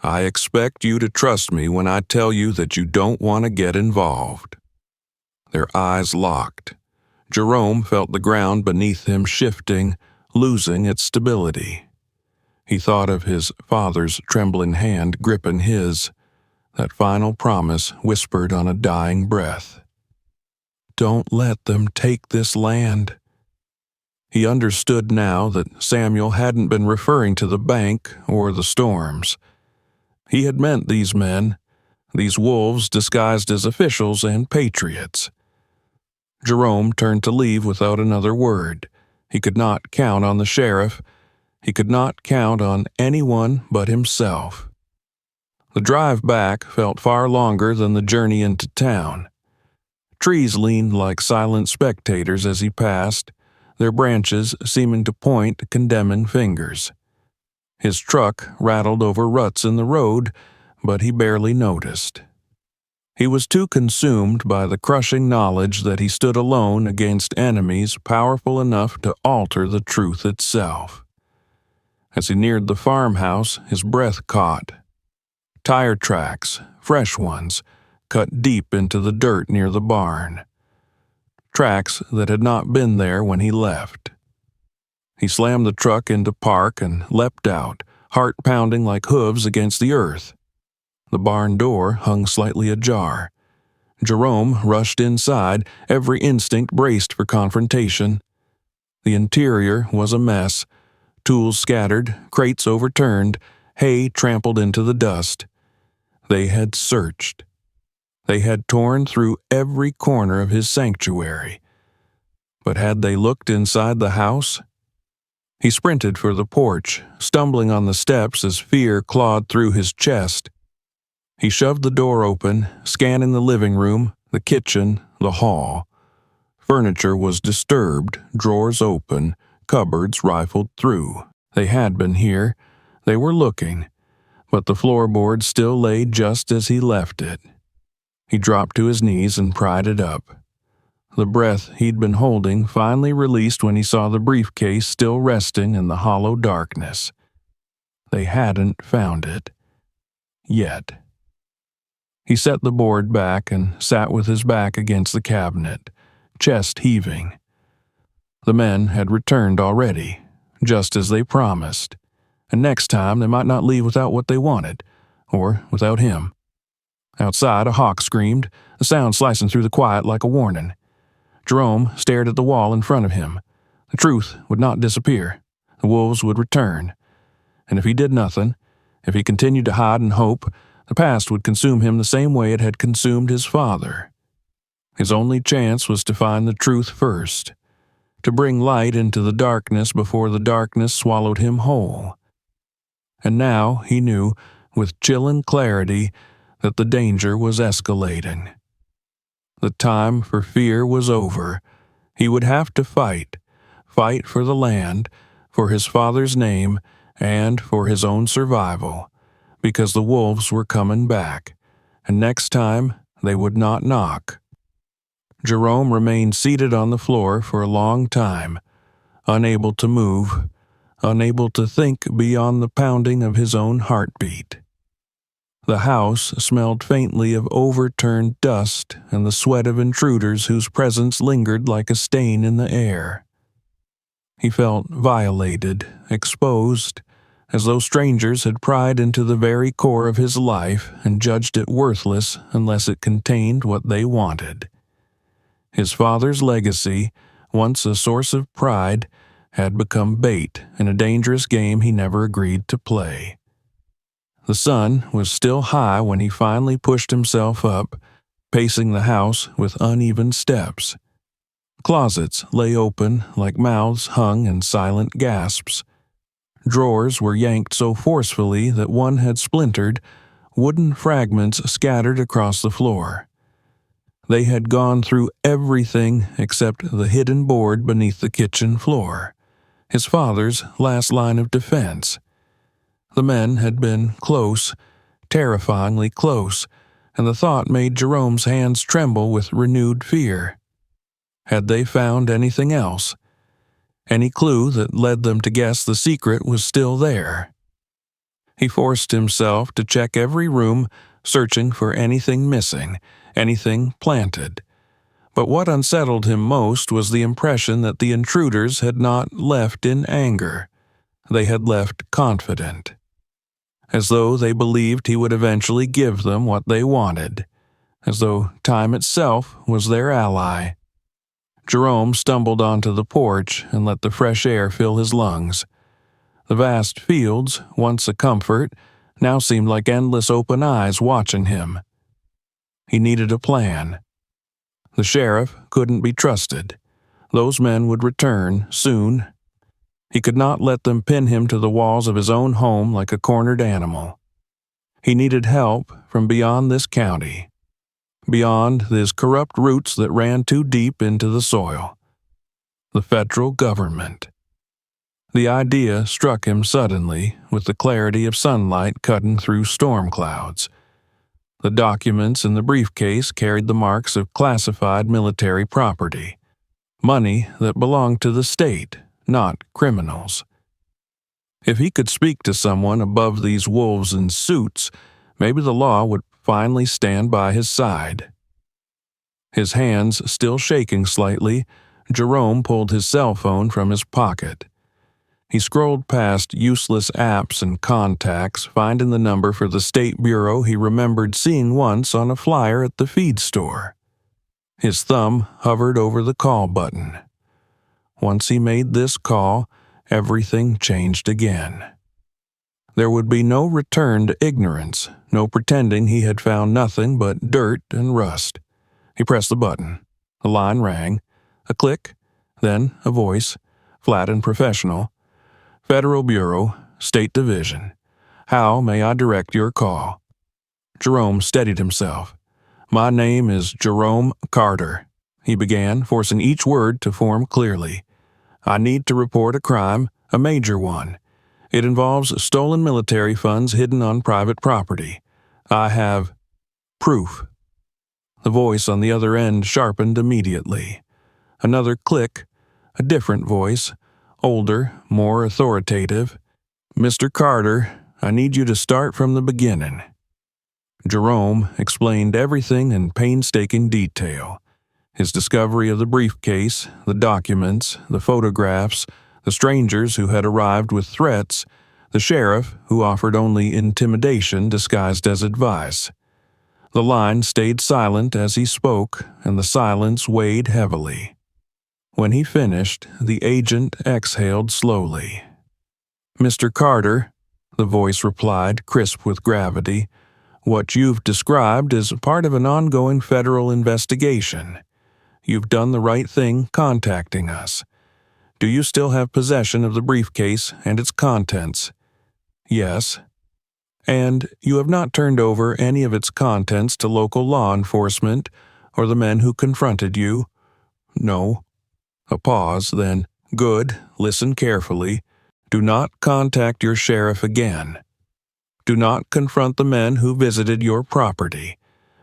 I expect you to trust me when I tell you that you don't want to get involved. Their eyes locked. Jerome felt the ground beneath him shifting, losing its stability. He thought of his father's trembling hand gripping his, that final promise whispered on a dying breath. Don't let them take this land. He understood now that Samuel hadn't been referring to the bank or the storms. He had meant these men, these wolves disguised as officials and patriots. Jerome turned to leave without another word. He could not count on the sheriff. He could not count on anyone but himself. The drive back felt far longer than the journey into town. Trees leaned like silent spectators as he passed, their branches seeming to point condemning fingers. His truck rattled over ruts in the road, but he barely noticed. He was too consumed by the crushing knowledge that he stood alone against enemies powerful enough to alter the truth itself. As he neared the farmhouse, his breath caught. Tire tracks, fresh ones, cut deep into the dirt near the barn. Tracks that had not been there when he left. He slammed the truck into park and leapt out, heart pounding like hooves against the earth. The barn door hung slightly ajar. Jerome rushed inside, every instinct braced for confrontation. The interior was a mess, tools scattered, crates overturned, hay trampled into the dust. They had searched. They had torn through every corner of his sanctuary. But had they looked inside the house? He sprinted for the porch, stumbling on the steps as fear clawed through his chest. He shoved the door open, scanning the living room, the kitchen, the hall. Furniture was disturbed, drawers open, cupboards rifled through. They had been here. They were looking. But the floorboard still lay just as he left it. He dropped to his knees and pried it up. The breath he'd been holding finally released when he saw the briefcase still resting in the hollow darkness. They hadn't found it. Yet. He set the board back and sat with his back against the cabinet, chest heaving. The men had returned already, just as they promised, and next time they might not leave without what they wanted, or without him. Outside, a hawk screamed, the sound slicing through the quiet like a warning. Jerome stared at the wall in front of him. The truth would not disappear. The wolves would return. And if he did nothing, if he continued to hide and hope, the past would consume him the same way it had consumed his father. His only chance was to find the truth first, to bring light into the darkness before the darkness swallowed him whole. And now he knew, with chilling clarity, that the danger was escalating. The time for fear was over. He would have to fight for the land, for his father's name, and for his own survival, because the wolves were coming back, and next time they would not knock. Jerome remained seated on the floor for a long time, unable to move, unable to think beyond the pounding of his own heartbeat. The house smelled faintly of overturned dust and the sweat of intruders whose presence lingered like a stain in the air. He felt violated, exposed, as though strangers had pried into the very core of his life and judged it worthless unless it contained what they wanted. His father's legacy, once a source of pride, had become bait in a dangerous game he never agreed to play. The sun was still high when he finally pushed himself up, pacing the house with uneven steps. Closets lay open like mouths hung in silent gasps. Drawers were yanked so forcefully that one had splintered, wooden fragments scattered across the floor. They had gone through everything except the hidden board beneath the kitchen floor, his father's last line of defense. The men had been close, terrifyingly close, and the thought made Jerome's hands tremble with renewed fear. Had they found anything else? Any clue that led them to guess the secret was still there? He forced himself to check every room, searching for anything missing, anything planted. But what unsettled him most was the impression that the intruders had not left in anger. They had left confident, as though they believed he would eventually give them what they wanted, as though time itself was their ally. Jerome stumbled onto the porch and let the fresh air fill his lungs. The vast fields, once a comfort, now seemed like endless open eyes watching him. He needed a plan. The sheriff couldn't be trusted. Those men would return soon. He could not let them pin him to the walls of his own home like a cornered animal. He needed help from beyond this county, beyond his corrupt roots that ran too deep into the soil. The federal government. The idea struck him suddenly, with the clarity of sunlight cutting through storm clouds. The documents in the briefcase carried the marks of classified military property, money that belonged to the state, not criminals. If he could speak to someone above these wolves in suits, maybe the law would finally stand by his side. His hands still shaking slightly, Jerome pulled his cell phone from his pocket. He scrolled past useless apps and contacts, finding the number for the state bureau he remembered seeing once on a flyer at the feed store. His thumb hovered over the call button. Once he made this call, everything changed again. There would be no return to ignorance, no pretending he had found nothing but dirt and rust. He pressed the button. The line rang. A click, then a voice, flat and professional. Federal Bureau, State Division. How may I direct your call? Jerome steadied himself. My name is Jerome Carter, he began, forcing each word to form clearly. I need to report a crime, a major one. It involves stolen military funds hidden on private property. I have proof. The voice on the other end sharpened immediately. Another click, a different voice, older, more authoritative. Mr. Carter, I need you to start from the beginning. Jerome explained everything in painstaking detail. His discovery of the briefcase, the documents, the photographs, the strangers who had arrived with threats, the sheriff who offered only intimidation disguised as advice. The line stayed silent as he spoke, and the silence weighed heavily. When he finished, the agent exhaled slowly. Mr. Carter, the voice replied, crisp with gravity, what you've described is part of an ongoing federal investigation. You've done the right thing contacting us. Do you still have possession of the briefcase and its contents? Yes. And you have not turned over any of its contents to local law enforcement or the men who confronted you? No. A pause, then, good, listen carefully. Do not contact your sheriff again. Do not confront the men who visited your property,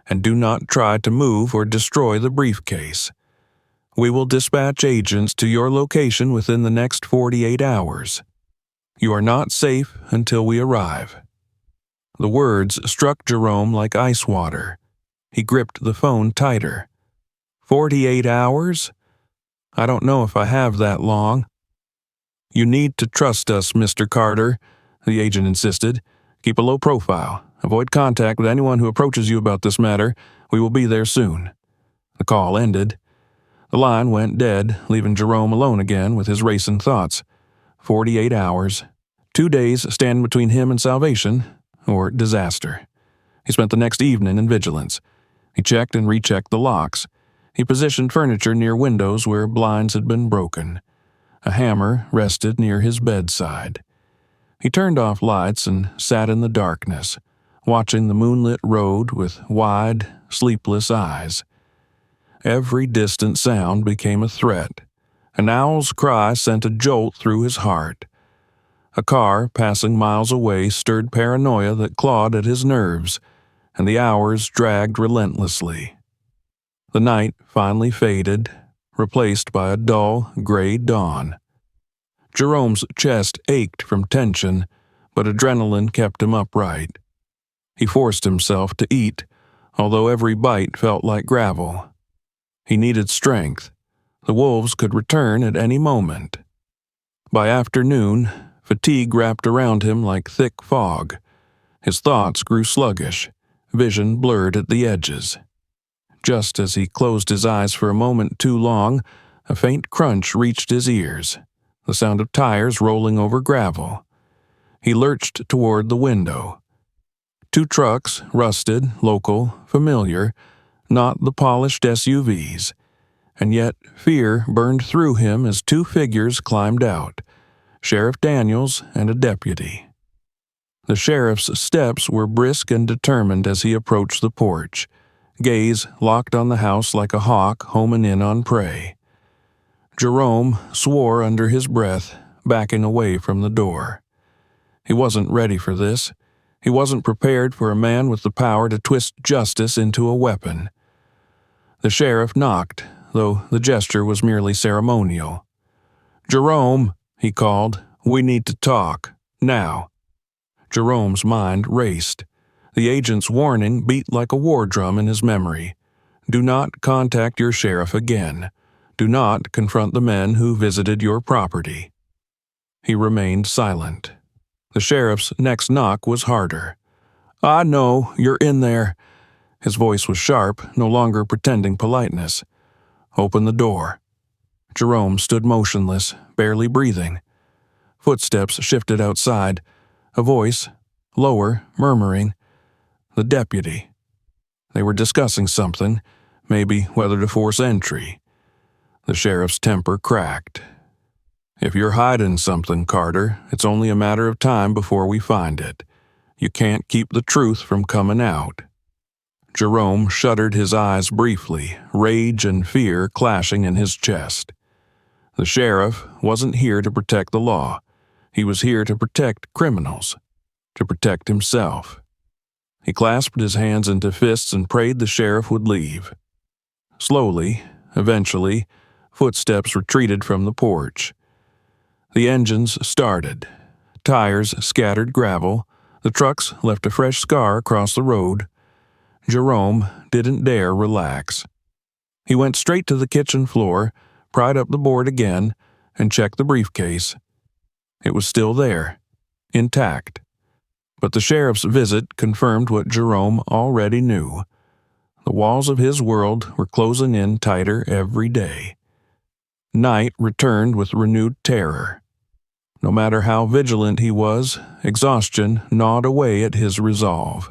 and do not try to move or destroy the briefcase. We will dispatch agents to your location within the next 48 hours. You are not safe until we arrive." The words struck Jerome like ice water. He gripped the phone tighter. 48 hours? I don't know if I have that long. "You need to trust us, Mr. Carter," the agent insisted. "Keep a low profile. Avoid contact with anyone who approaches you about this matter. We will be there soon." The call ended. The line went dead, leaving Jerome alone again with his racing thoughts. 48 hours. 2 days standing between him and salvation, or disaster. He spent the next evening in vigilance. He checked and rechecked the locks. He positioned furniture near windows where blinds had been broken. A hammer rested near his bedside. He turned off lights and sat in the darkness, watching the moonlit road with wide, sleepless eyes. Every distant sound became a threat. An owl's cry sent a jolt through his heart. A car passing miles away stirred paranoia that clawed at his nerves, and the hours dragged relentlessly. The night finally faded, replaced by a dull, gray dawn. Jerome's chest ached from tension, but adrenaline kept him upright. He forced himself to eat, although every bite felt like gravel. He needed strength. The wolves could return at any moment. By afternoon, fatigue wrapped around him like thick fog. His thoughts grew sluggish, vision blurred at the edges. Just as he closed his eyes for a moment too long, a faint crunch reached his ears, the sound of tires rolling over gravel. He lurched toward the window. 2 trucks, rusted, local, familiar, not the polished SUVs. And yet fear burned through him as 2 figures climbed out, Sheriff Daniels and a deputy. The sheriff's steps were brisk and determined as he approached the porch, gaze locked on the house like a hawk homing in on prey. Jerome swore under his breath, backing away from the door. He wasn't ready for this. He wasn't prepared for a man with the power to twist justice into a weapon. The sheriff knocked, though the gesture was merely ceremonial. "Jerome," he called, "we need to talk. Now." Jerome's mind raced. The agent's warning beat like a war drum in his memory. Do not contact your sheriff again. Do not confront the men who visited your property. He remained silent. The sheriff's next knock was harder. "I know, you're in there." His voice was sharp, no longer pretending politeness. "Open the door." Jerome stood motionless, barely breathing. Footsteps shifted outside. A voice, lower, murmuring. The deputy. They were discussing something, maybe whether to force entry. The sheriff's temper cracked. "If you're hiding something, Carter, it's only a matter of time before we find it. You can't keep the truth from coming out." Jerome shuttered his eyes briefly, rage and fear clashing in his chest. The sheriff wasn't here to protect the law. He was here to protect criminals, to protect himself. He clasped his hands into fists and prayed the sheriff would leave. Slowly, eventually, footsteps retreated from the porch. The engines started. Tires scattered gravel. The trucks left a fresh scar across the road. Jerome didn't dare relax. He went straight to the kitchen floor, pried up the board again, and checked the briefcase. It was still there, intact. But the sheriff's visit confirmed what Jerome already knew. The walls of his world were closing in tighter every day. Night returned with renewed terror. No matter how vigilant he was, exhaustion gnawed away at his resolve.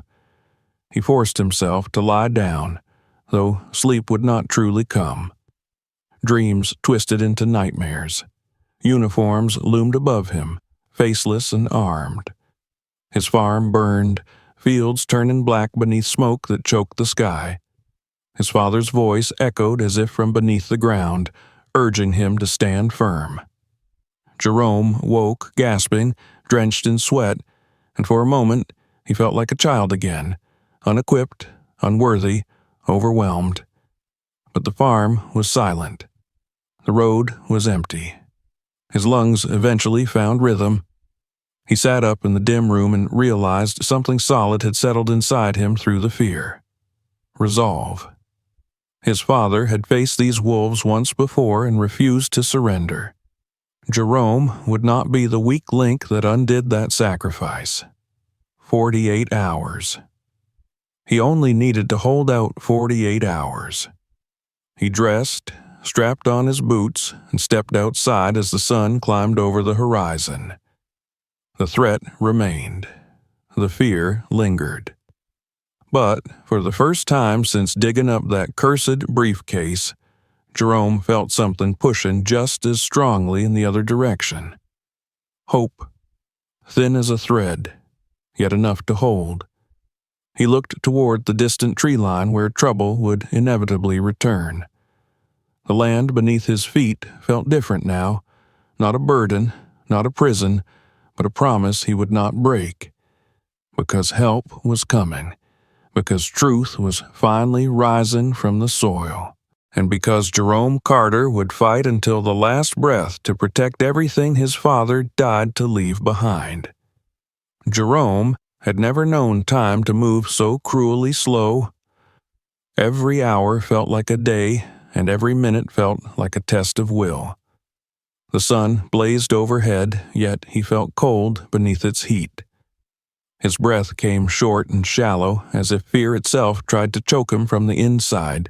He forced himself to lie down, though sleep would not truly come. Dreams twisted into nightmares. Uniforms loomed above him, faceless and armed. His farm burned, fields turning black beneath smoke that choked the sky. His father's voice echoed as if from beneath the ground, urging him to stand firm. Jerome woke, gasping, drenched in sweat, and for a moment he felt like a child again, unequipped, unworthy, overwhelmed. But the farm was silent. The road was empty. His lungs eventually found rhythm. He sat up in the dim room and realized something solid had settled inside him through the fear. Resolve. His father had faced these wolves once before and refused to surrender. Jerome would not be the weak link that undid that sacrifice. 48 hours. He only needed to hold out 48 hours. He dressed, strapped on his boots, and stepped outside as the sun climbed over the horizon. The threat remained. The fear lingered. But, for the first time since digging up that cursed briefcase, Jerome felt something pushing just as strongly in the other direction. Hope. Thin as a thread, yet enough to hold. He looked toward the distant tree line where trouble would inevitably return. The land beneath his feet felt different now, not a burden, not a prison, but a promise he would not break. Because help was coming, because truth was finally rising from the soil, and because Jerome Carter would fight until the last breath to protect everything his father died to leave behind. Jerome had never known time to move so cruelly slow. Every hour felt like a day, and every minute felt like a test of will. The sun blazed overhead, yet he felt cold beneath its heat. His breath came short and shallow, as if fear itself tried to choke him from the inside.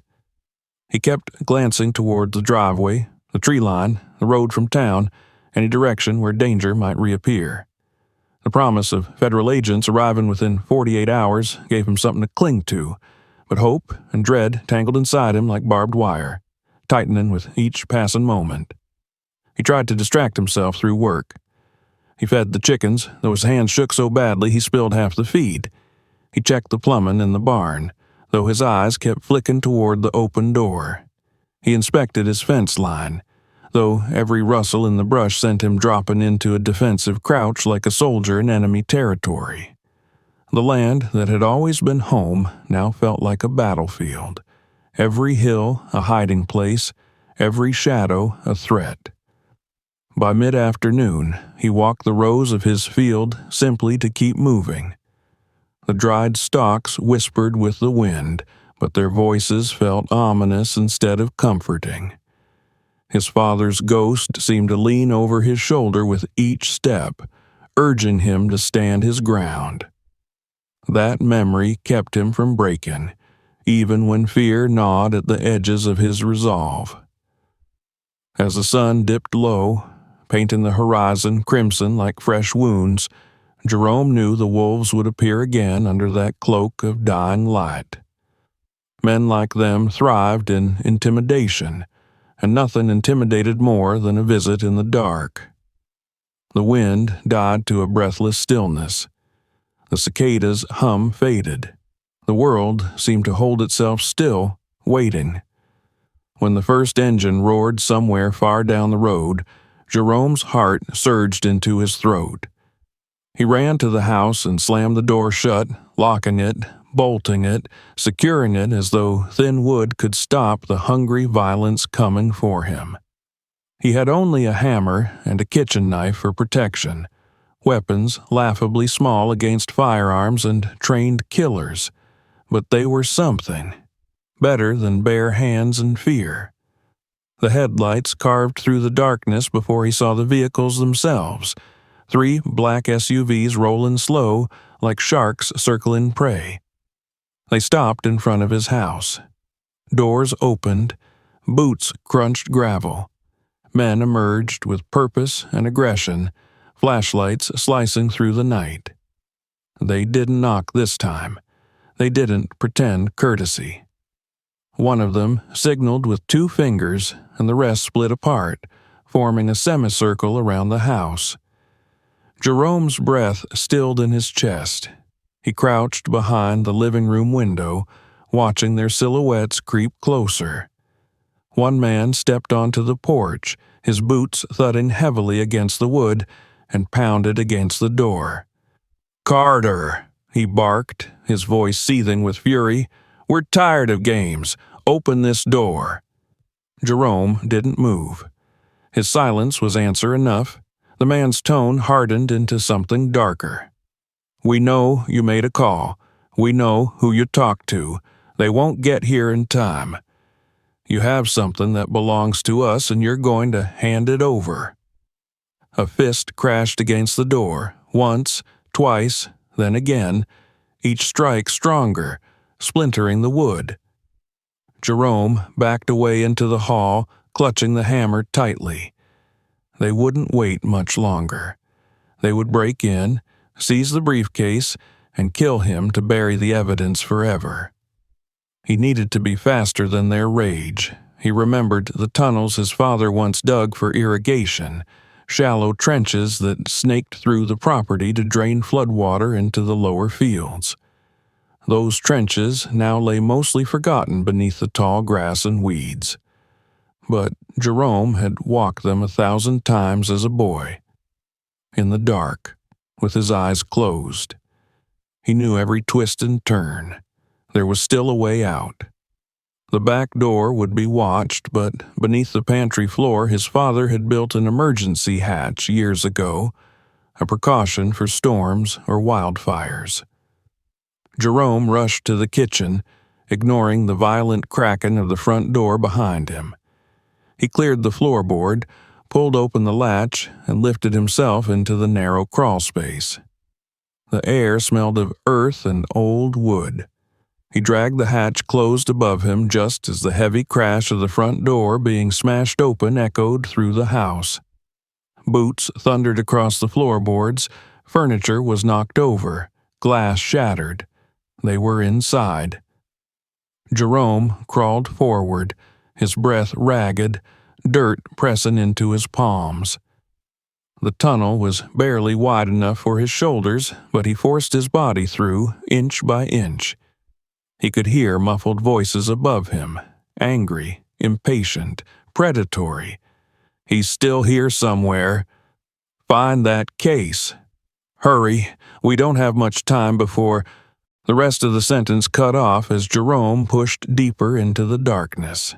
He kept glancing toward the driveway, the tree line, the road from town, any direction where danger might reappear. The promise of federal agents arriving within 48 hours gave him something to cling to, but hope and dread tangled inside him like barbed wire, tightening with each passing moment. He tried to distract himself through work. He fed the chickens, though his hands shook so badly he spilled half the feed. He checked the plumbing in the barn, though his eyes kept flicking toward the open door. He inspected his fence line, though every rustle in the brush sent him dropping into a defensive crouch like a soldier in enemy territory. The land that had always been home now felt like a battlefield. Every hill a hiding place, every shadow a threat. By mid-afternoon, he walked the rows of his field simply to keep moving. The dried stalks whispered with the wind, but their voices felt ominous instead of comforting. His father's ghost seemed to lean over his shoulder with each step, urging him to stand his ground. That memory kept him from breaking, even when fear gnawed at the edges of his resolve. As the sun dipped low, painting the horizon crimson like fresh wounds, Jerome knew the wolves would appear again under that cloak of dying light. Men like them thrived in intimidation, and nothing intimidated more than a visit in the dark. The wind died to a breathless stillness. The cicadas' hum faded. The world seemed to hold itself still, waiting. When the first engine roared somewhere far down the road, Jerome's heart surged into his throat. He ran to the house and slammed the door shut, locking it, bolting it, securing it as though thin wood could stop the hungry violence coming for him. He had only a hammer and a kitchen knife for protection, weapons laughably small against firearms and trained killers, but they were something, better than bare hands and fear. The headlights carved through the darkness before he saw the vehicles themselves, 3 black SUVs rolling slow like sharks circling prey. They stopped in front of his house. Doors opened, boots crunched gravel. Men emerged with purpose and aggression, flashlights slicing through the night. They didn't knock this time. They didn't pretend courtesy. One of them signaled with 2 fingers, and the rest split apart, forming a semicircle around the house. Jerome's breath stilled in his chest. He crouched behind the living room window, watching their silhouettes creep closer. One man stepped onto the porch, his boots thudding heavily against the wood, and pounded against the door. "Carter," he barked, his voice seething with fury, "we're tired of games. Open this door." Jerome didn't move. His silence was answer enough. The man's tone hardened into something darker. "We know you made a call. We know who you talked to. They won't get here in time. You have something that belongs to us, and you're going to hand it over." A fist crashed against the door, once, twice, then again, each strike stronger, splintering the wood. Jerome backed away into the hall, clutching the hammer tightly. They wouldn't wait much longer. They would break in, seize the briefcase, and kill him to bury the evidence forever. He needed to be faster than their rage. He remembered the tunnels his father once dug for irrigation, shallow trenches that snaked through the property to drain floodwater into the lower fields. Those trenches now lay mostly forgotten beneath the tall grass and weeds. But Jerome had walked them 1,000 times as a boy. In the dark, with his eyes closed. He knew every twist and turn. There was still a way out. The back door would be watched, but beneath the pantry floor his father had built an emergency hatch years ago, a precaution for storms or wildfires. Jerome rushed to the kitchen, ignoring the violent cracking of the front door behind him. He cleared the floorboard, pulled open the latch, and lifted himself into the narrow crawl space. The air smelled of earth and old wood. He dragged the hatch closed above him just as the heavy crash of the front door being smashed open echoed through the house. Boots thundered across the floorboards, furniture was knocked over, glass shattered. They were inside. Jerome crawled forward, his breath ragged, dirt pressing into his palms. The tunnel was barely wide enough for his shoulders, but he forced his body through, inch by inch. He could hear muffled voices above him, angry, impatient, predatory. "He's still here somewhere. Find that case. Hurry, we don't have much time before—" The rest of the sentence cut off as Jerome pushed deeper into the darkness.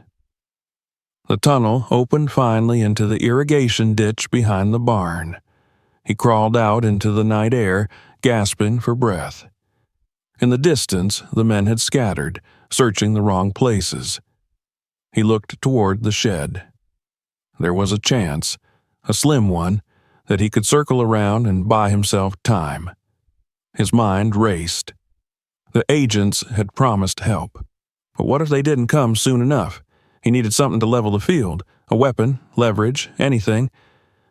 The tunnel opened finally into the irrigation ditch behind the barn. He crawled out into the night air, gasping for breath. In the distance, the men had scattered, searching the wrong places. He looked toward the shed. There was a chance, a slim one, that he could circle around and buy himself time. His mind raced. The agents had promised help. But what if they didn't come soon enough? He needed something to level the field, a weapon, leverage, anything.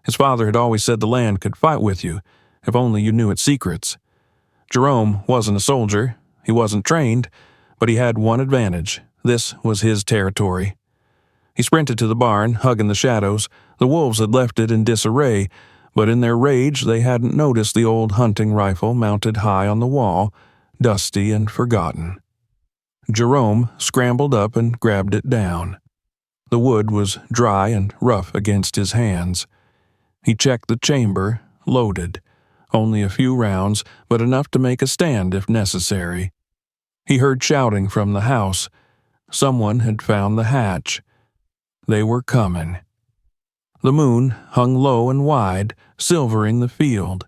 His father had always said the land could fight with you, if only you knew its secrets. Jerome wasn't a soldier, he wasn't trained, but he had one advantage. This was his territory. He sprinted to the barn, hugging the shadows. The wolves had left it in disarray, but in their rage they hadn't noticed the old hunting rifle mounted high on the wall, dusty and forgotten. Jerome scrambled up and grabbed it down. The wood was dry and rough against his hands. He checked the chamber, loaded. Only a few rounds, but enough to make a stand if necessary. He heard shouting from the house. Someone had found the hatch. They were coming. The moon hung low and wide, silvering the field.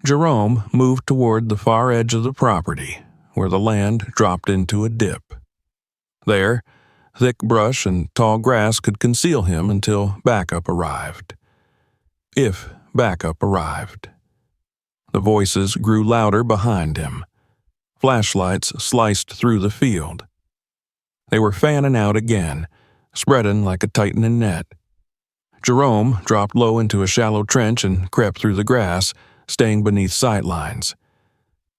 Jerome moved toward the far edge of the property, where the land dropped into a dip. There, thick brush and tall grass could conceal him until backup arrived. If backup arrived. The voices grew louder behind him. Flashlights sliced through the field. They were fanning out again, spreading like a tightening net. Jerome dropped low into a shallow trench and crept through the grass, staying beneath sight lines.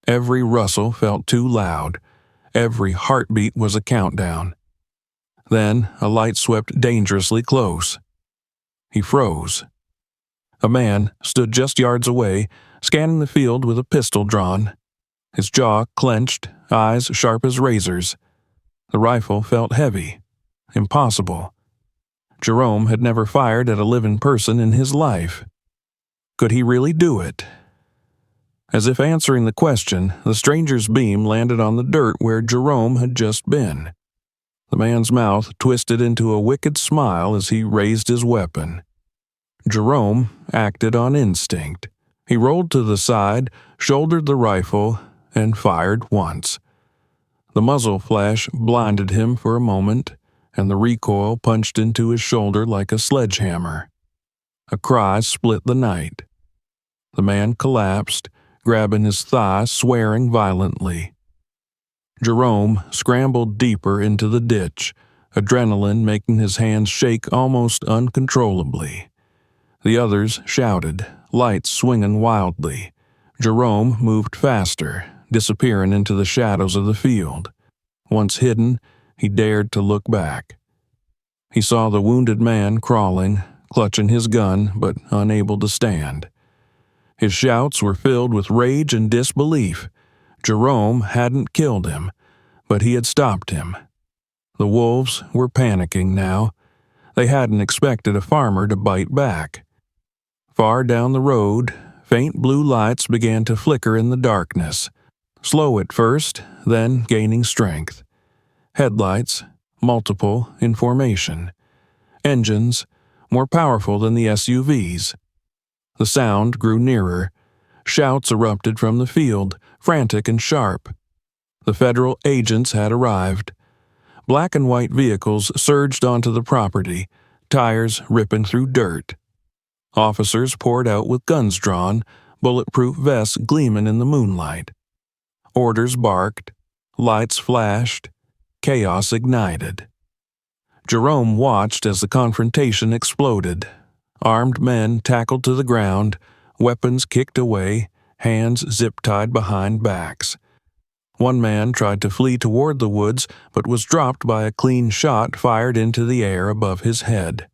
Every rustle felt too loud. Every heartbeat was a countdown. Then a light swept dangerously close. He froze. A man stood just yards away, scanning the field with a pistol drawn. His jaw clenched, eyes sharp as razors. The rifle felt heavy, impossible. Jerome had never fired at a living person in his life. Could he really do it? As if answering the question, the stranger's beam landed on the dirt where Jerome had just been. The man's mouth twisted into a wicked smile as he raised his weapon. Jerome acted on instinct. He rolled to the side, shouldered the rifle, and fired once. The muzzle flash blinded him for a moment, and the recoil punched into his shoulder like a sledgehammer. A cry split the night. The man collapsed, grabbing his thigh, swearing violently. Jerome scrambled deeper into the ditch, adrenaline making his hands shake almost uncontrollably. The others shouted, lights swinging wildly. Jerome moved faster, disappearing into the shadows of the field. Once hidden, he dared to look back. He saw the wounded man crawling, clutching his gun but unable to stand. His shouts were filled with rage and disbelief. Jerome hadn't killed him, but he had stopped him. The wolves were panicking now. They hadn't expected a farmer to bite back. Far down the road, faint blue lights began to flicker in the darkness, slow at first, then gaining strength. Headlights, multiple in formation. Engines, more powerful than the SUVs. The sound grew nearer. Shouts erupted from the field, frantic and sharp. The federal agents had arrived. Black and white vehicles surged onto the property, tires ripping through dirt. Officers poured out with guns drawn, bulletproof vests gleaming in the moonlight. Orders barked, lights flashed, chaos ignited. Jerome watched as the confrontation exploded. Armed men tackled to the ground, weapons kicked away, hands zip-tied behind backs. One man tried to flee toward the woods, but was dropped by a clean shot fired into the air above his head.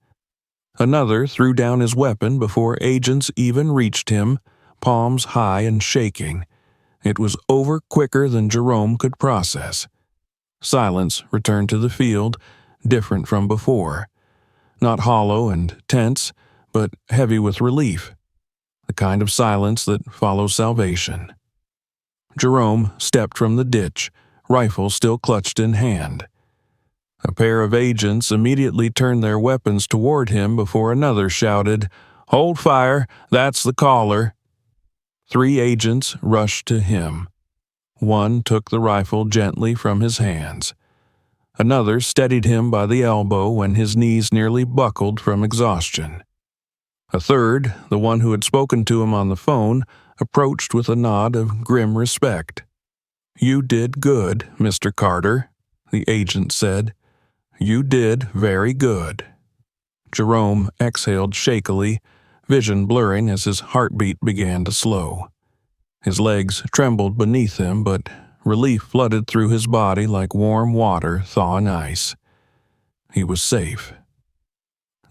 Another threw down his weapon before agents even reached him, palms high and shaking. It was over quicker than Jerome could process. Silence returned to the field, different from before. Not hollow and tense, but heavy with relief. The kind of silence that follows salvation. Jerome stepped from the ditch, rifle still clutched in hand. A pair of agents immediately turned their weapons toward him before another shouted, "Hold fire, that's the caller." 3 agents rushed to him. One took the rifle gently from his hands. Another steadied him by the elbow when his knees nearly buckled from exhaustion. A third, the one who had spoken to him on the phone, approached with a nod of grim respect. "You did good, Mr. Carter," the agent said. "You did very good." Jerome exhaled shakily, vision blurring as his heartbeat began to slow. His legs trembled beneath him, but relief flooded through his body like warm water thawing ice. He was safe.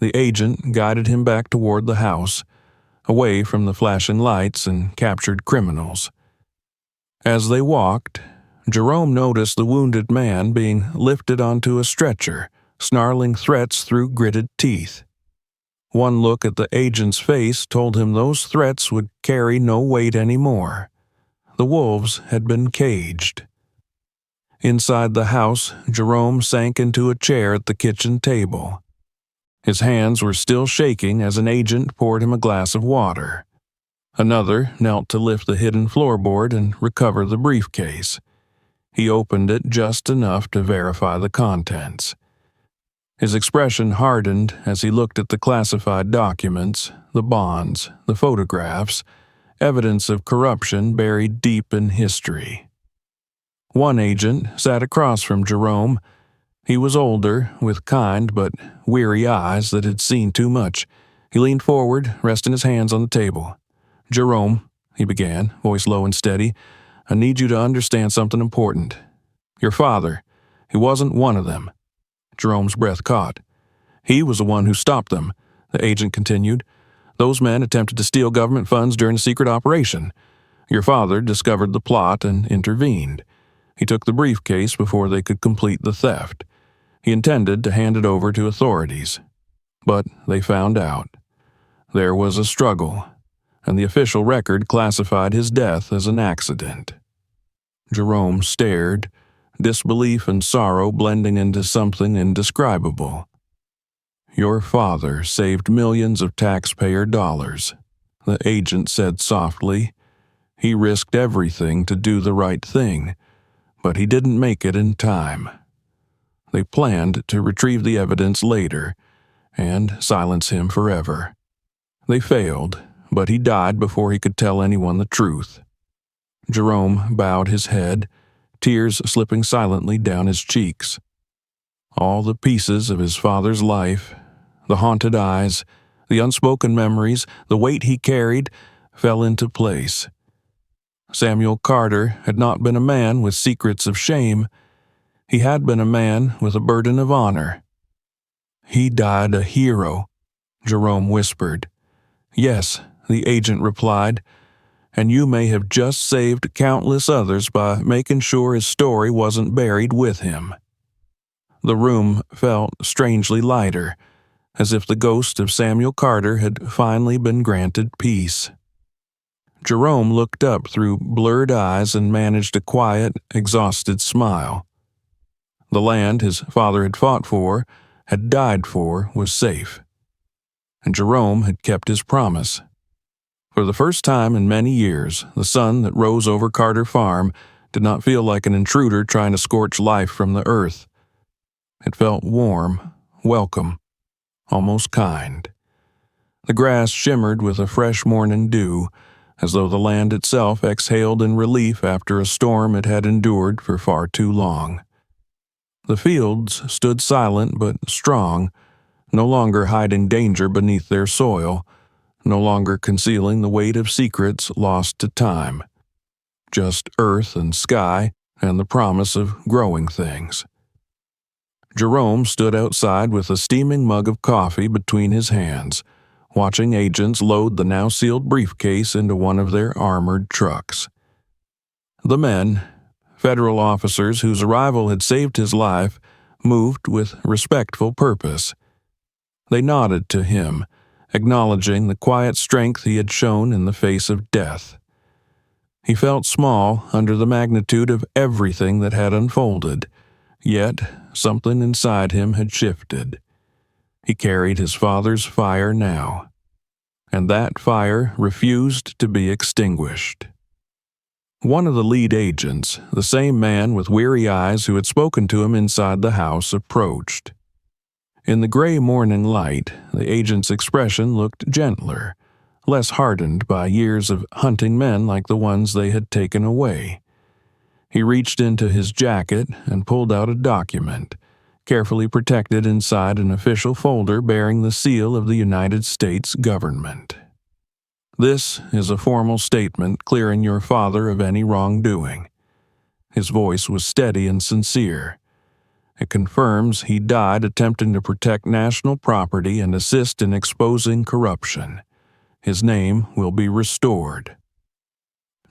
The agent guided him back toward the house, away from the flashing lights and captured criminals. As they walked, Jerome noticed the wounded man being lifted onto a stretcher, snarling threats through gritted teeth. One look at the agent's face told him those threats would carry no weight anymore. The wolves had been caged. Inside the house, Jerome sank into a chair at the kitchen table. His hands were still shaking as an agent poured him a glass of water. Another knelt to lift the hidden floorboard and recover the briefcase. He opened it just enough to verify the contents. His expression hardened as he looked at the classified documents, the bonds, the photographs, evidence of corruption buried deep in history. One agent sat across from Jerome. He was older, with kind but weary eyes that had seen too much. He leaned forward, resting his hands on the table. "Jerome," he began, voice low and steady, "I need you to understand something important. Your father, he wasn't one of them." Jerome's breath caught. "He was the one who stopped them," the agent continued. "Those men attempted to steal government funds during a secret operation. Your father discovered the plot and intervened. He took the briefcase before they could complete the theft. He intended to hand it over to authorities. But they found out. There was a struggle, and the official record classified his death as an accident. Jerome stared, disbelief and sorrow blending into something indescribable. "Your father saved millions of taxpayer dollars," the agent said softly. "He risked everything to do the right thing, but he didn't make it in time. They planned to retrieve the evidence later and silence him forever. They failed, but he died before he could tell anyone the truth." Jerome bowed his head, tears slipping silently down his cheeks. All the pieces of his father's life, the haunted eyes, the unspoken memories, the weight he carried, fell into place. Samuel Carter had not been a man with secrets of shame. He had been a man with a burden of honor. "He died a hero," Jerome whispered. "Yes," the agent replied, "and you may have just saved countless others by making sure his story wasn't buried with him." The room felt strangely lighter, as if the ghost of Samuel Carter had finally been granted peace. Jerome looked up through blurred eyes and managed a quiet, exhausted smile. The land his father had fought for, had died for, was safe. And Jerome had kept his promise. For the first time in many years, the sun that rose over Carter Farm did not feel like an intruder trying to scorch life from the earth. It felt warm, welcome, almost kind. The grass shimmered with a fresh morning dew, as though the land itself exhaled in relief after a storm it had endured for far too long. The fields stood silent but strong, no longer hiding danger beneath their soil, no longer concealing the weight of secrets lost to time. Just earth and sky and the promise of growing things. Jerome stood outside with a steaming mug of coffee between his hands, watching agents load the now sealed briefcase into one of their armored trucks. The men, federal officers whose arrival had saved his life, moved with respectful purpose. They nodded to him, acknowledging the quiet strength he had shown in the face of death. He felt small under the magnitude of everything that had unfolded, yet something inside him had shifted. He carried his father's fire now, and that fire refused to be extinguished. One of the lead agents, the same man with weary eyes who had spoken to him inside the house, approached. In the gray morning light, the agent's expression looked gentler, less hardened by years of hunting men like the ones they had taken away. He reached into his jacket and pulled out a document, carefully protected inside an official folder bearing the seal of the United States government. "This is a formal statement clearing your father of any wrongdoing." His voice was steady and sincere. "It confirms he died attempting to protect national property and assist in exposing corruption. His name will be restored."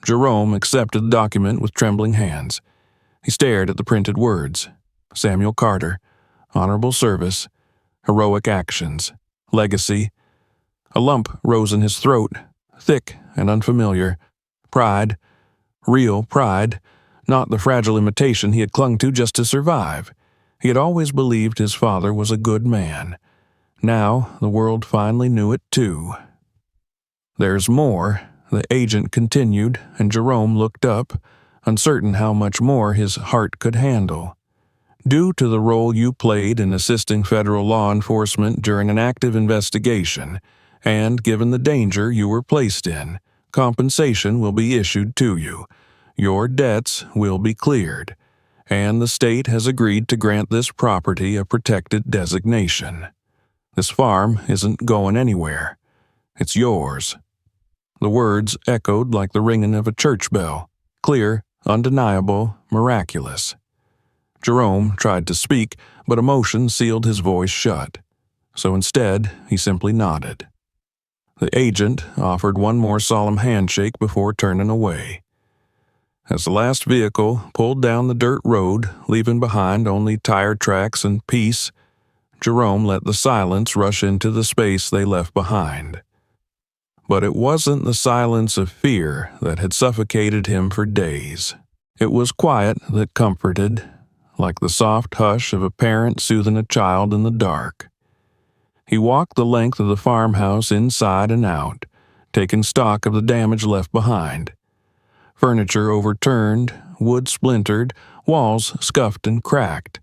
Jerome accepted the document with trembling hands. He stared at the printed words. Samuel Carter, honorable service, heroic actions, legacy. A lump rose in his throat, thick and unfamiliar. Pride, real pride, not the fragile imitation he had clung to just to survive. He had always believed his father was a good man. Now the world finally knew it too. "There's more," the agent continued, and Jerome looked up, uncertain how much more his heart could handle. "Due to the role you played in assisting federal law enforcement during an active investigation, and given the danger you were placed in, compensation will be issued to you. Your debts will be cleared, and the state has agreed to grant this property a protected designation. This farm isn't going anywhere. It's yours." The words echoed like the ringing of a church bell, clear, undeniable, miraculous. Jerome tried to speak, but emotion sealed his voice shut. So instead, he simply nodded. The agent offered one more solemn handshake before turning away. As the last vehicle pulled down the dirt road, leaving behind only tire tracks and peace, Jerome let the silence rush into the space they left behind. But it wasn't the silence of fear that had suffocated him for days. It was quiet that comforted, like the soft hush of a parent soothing a child in the dark. He walked the length of the farmhouse inside and out, taking stock of the damage left behind. Furniture overturned, wood splintered, walls scuffed and cracked.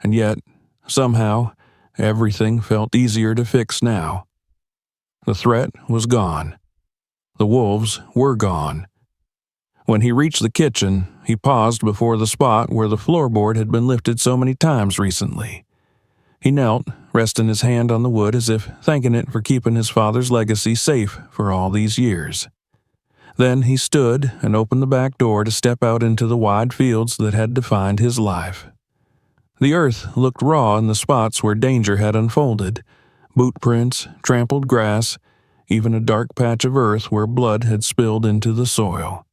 And yet, somehow, everything felt easier to fix now. The threat was gone. The wolves were gone. When he reached the kitchen, he paused before the spot where the floorboard had been lifted so many times recently. He knelt, resting his hand on the wood as if thanking it for keeping his father's legacy safe for all these years. Then he stood and opened the back door to step out into the wide fields that had defined his life. The earth looked raw in the spots where danger had unfolded. Boot prints, trampled grass, even a dark patch of earth where blood had spilled into the soil.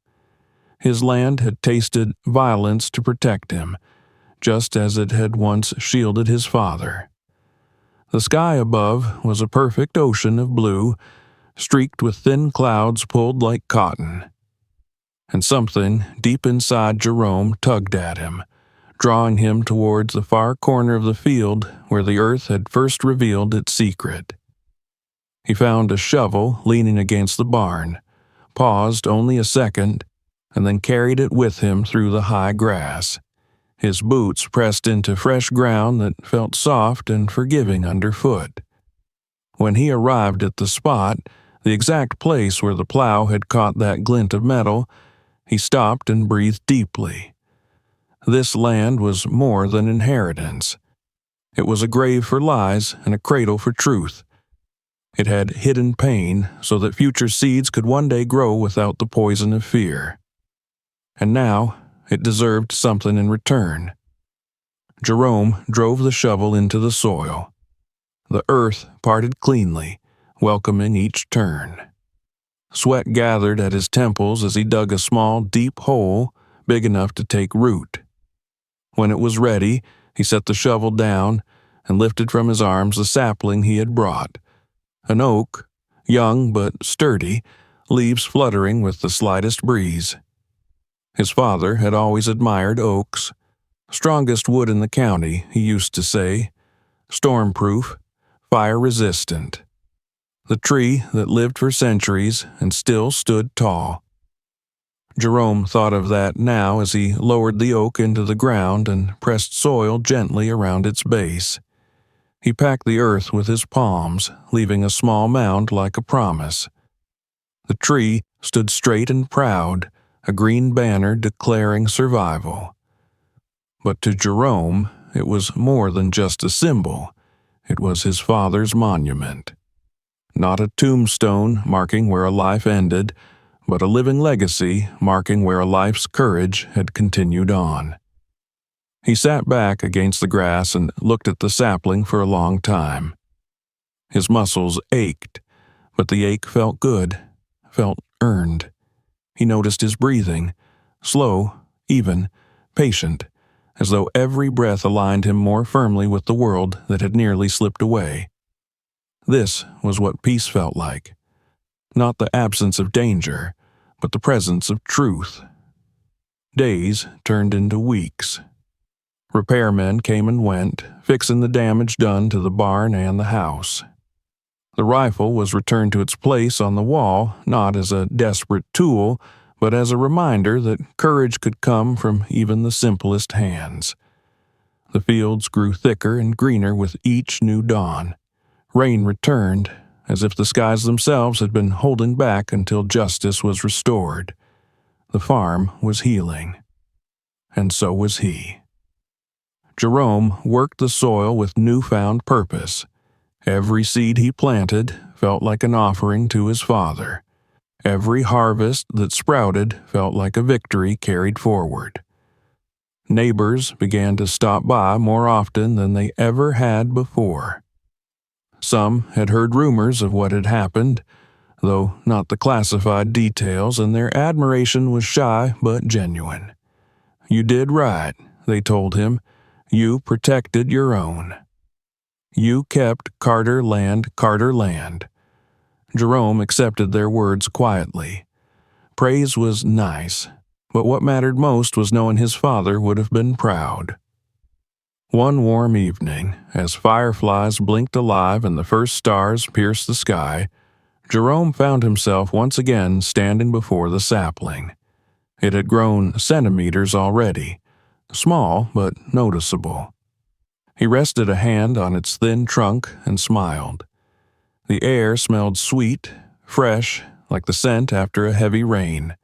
His land had tasted violence to protect him, just as it had once shielded his father. The sky above was a perfect ocean of blue, streaked with thin clouds pulled like cotton. And something deep inside Jerome tugged at him, drawing him towards the far corner of the field where the earth had first revealed its secret. He found a shovel leaning against the barn, paused only a second, and then carried it with him through the high grass, his boots pressed into fresh ground that felt soft and forgiving underfoot. When he arrived at the spot, the exact place where the plow had caught that glint of metal, he stopped and breathed deeply. This land was more than inheritance. It was a grave for lies and a cradle for truth. It had hidden pain so that future seeds could one day grow without the poison of fear. And now it deserved something in return. Jerome drove the shovel into the soil. The earth parted cleanly, welcoming each turn. Sweat gathered at his temples as he dug a small, deep hole big enough to take root. When it was ready, he set the shovel down and lifted from his arms the sapling he had brought. An oak, young but sturdy, leaves fluttering with the slightest breeze. His father had always admired oaks. Strongest wood in the county, he used to say. Storm-proof, fire-resistant. The tree that lived for centuries and still stood tall. Jerome thought of that now as he lowered the oak into the ground and pressed soil gently around its base. He packed the earth with his palms, leaving a small mound like a promise. The tree stood straight and proud, a green banner declaring survival. But to Jerome, it was more than just a symbol. It was his father's monument. Not a tombstone marking where a life ended, but a living legacy marking where a life's courage had continued on. He sat back against the grass and looked at the sapling for a long time. His muscles ached, but the ache felt good, felt earned. He noticed his breathing, slow, even, patient, as though every breath aligned him more firmly with the world that had nearly slipped away. This was what peace felt like. Not the absence of danger, but the presence of truth. Days turned into weeks. Repairmen came and went, fixing the damage done to the barn and the house. The rifle was returned to its place on the wall, not as a desperate tool, but as a reminder that courage could come from even the simplest hands. The fields grew thicker and greener with each new dawn. Rain returned, as if the skies themselves had been holding back until justice was restored. The farm was healing. And so was he. Jerome worked the soil with newfound purpose. Every seed he planted felt like an offering to his father. Every harvest that sprouted felt like a victory carried forward. Neighbors began to stop by more often than they ever had before. Some had heard rumors of what had happened, though not the classified details, and their admiration was shy but genuine. "You did right," they told him. "You protected your own." You kept Carter land, Carter land. Jerome accepted their words quietly. Praise was nice, but what mattered most was knowing his father would have been proud. One warm evening, as fireflies blinked alive and the first stars pierced the sky, Jerome found himself once again standing before the sapling. It had grown centimeters already, small but noticeable. He rested a hand on its thin trunk and smiled. The air smelled sweet, fresh, like the scent after a heavy rain.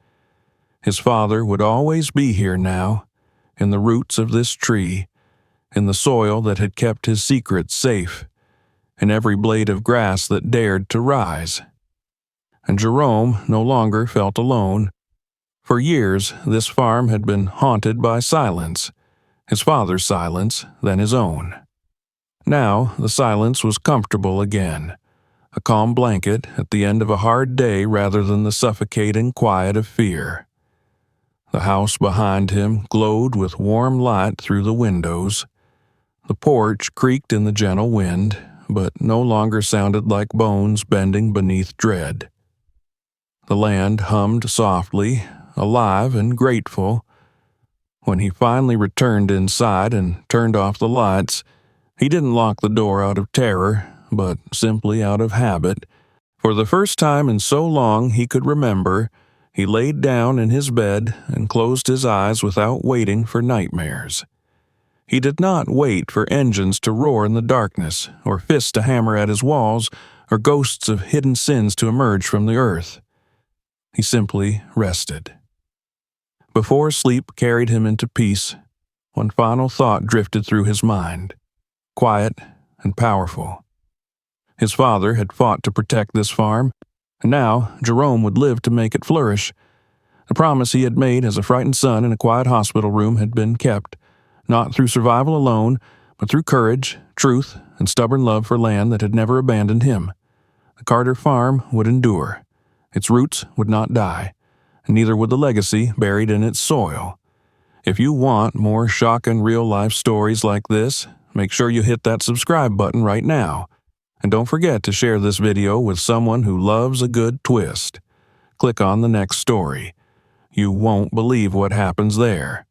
His father would always be here now, in the roots of this tree, in the soil that had kept his secrets safe, in every blade of grass that dared to rise. And Jerome no longer felt alone. For years, this farm had been haunted by silence, his father's silence, then his own. Now the silence was comfortable again, a calm blanket at the end of a hard day rather than the suffocating quiet of fear. The house behind him glowed with warm light through the windows. The porch creaked in the gentle wind, but no longer sounded like bones bending beneath dread. The land hummed softly, alive and grateful. When he finally returned inside and turned off the lights, he didn't lock the door out of terror, but simply out of habit. For the first time in so long he could remember, he laid down in his bed and closed his eyes without waiting for nightmares. He did not wait for engines to roar in the darkness, or fists to hammer at his walls, or ghosts of hidden sins to emerge from the earth. He simply rested. Before sleep carried him into peace, one final thought drifted through his mind, quiet and powerful. His father had fought to protect this farm, and now Jerome would live to make it flourish. The promise he had made as a frightened son in a quiet hospital room had been kept, not through survival alone, but through courage, truth, and stubborn love for land that had never abandoned him. The Carter farm would endure. Its roots would not die, and neither would the legacy buried in its soil. If you want more shocking real-life stories like this, make sure you hit that subscribe button right now. And don't forget to share this video with someone who loves a good twist. Click on the next story. You won't believe what happens there.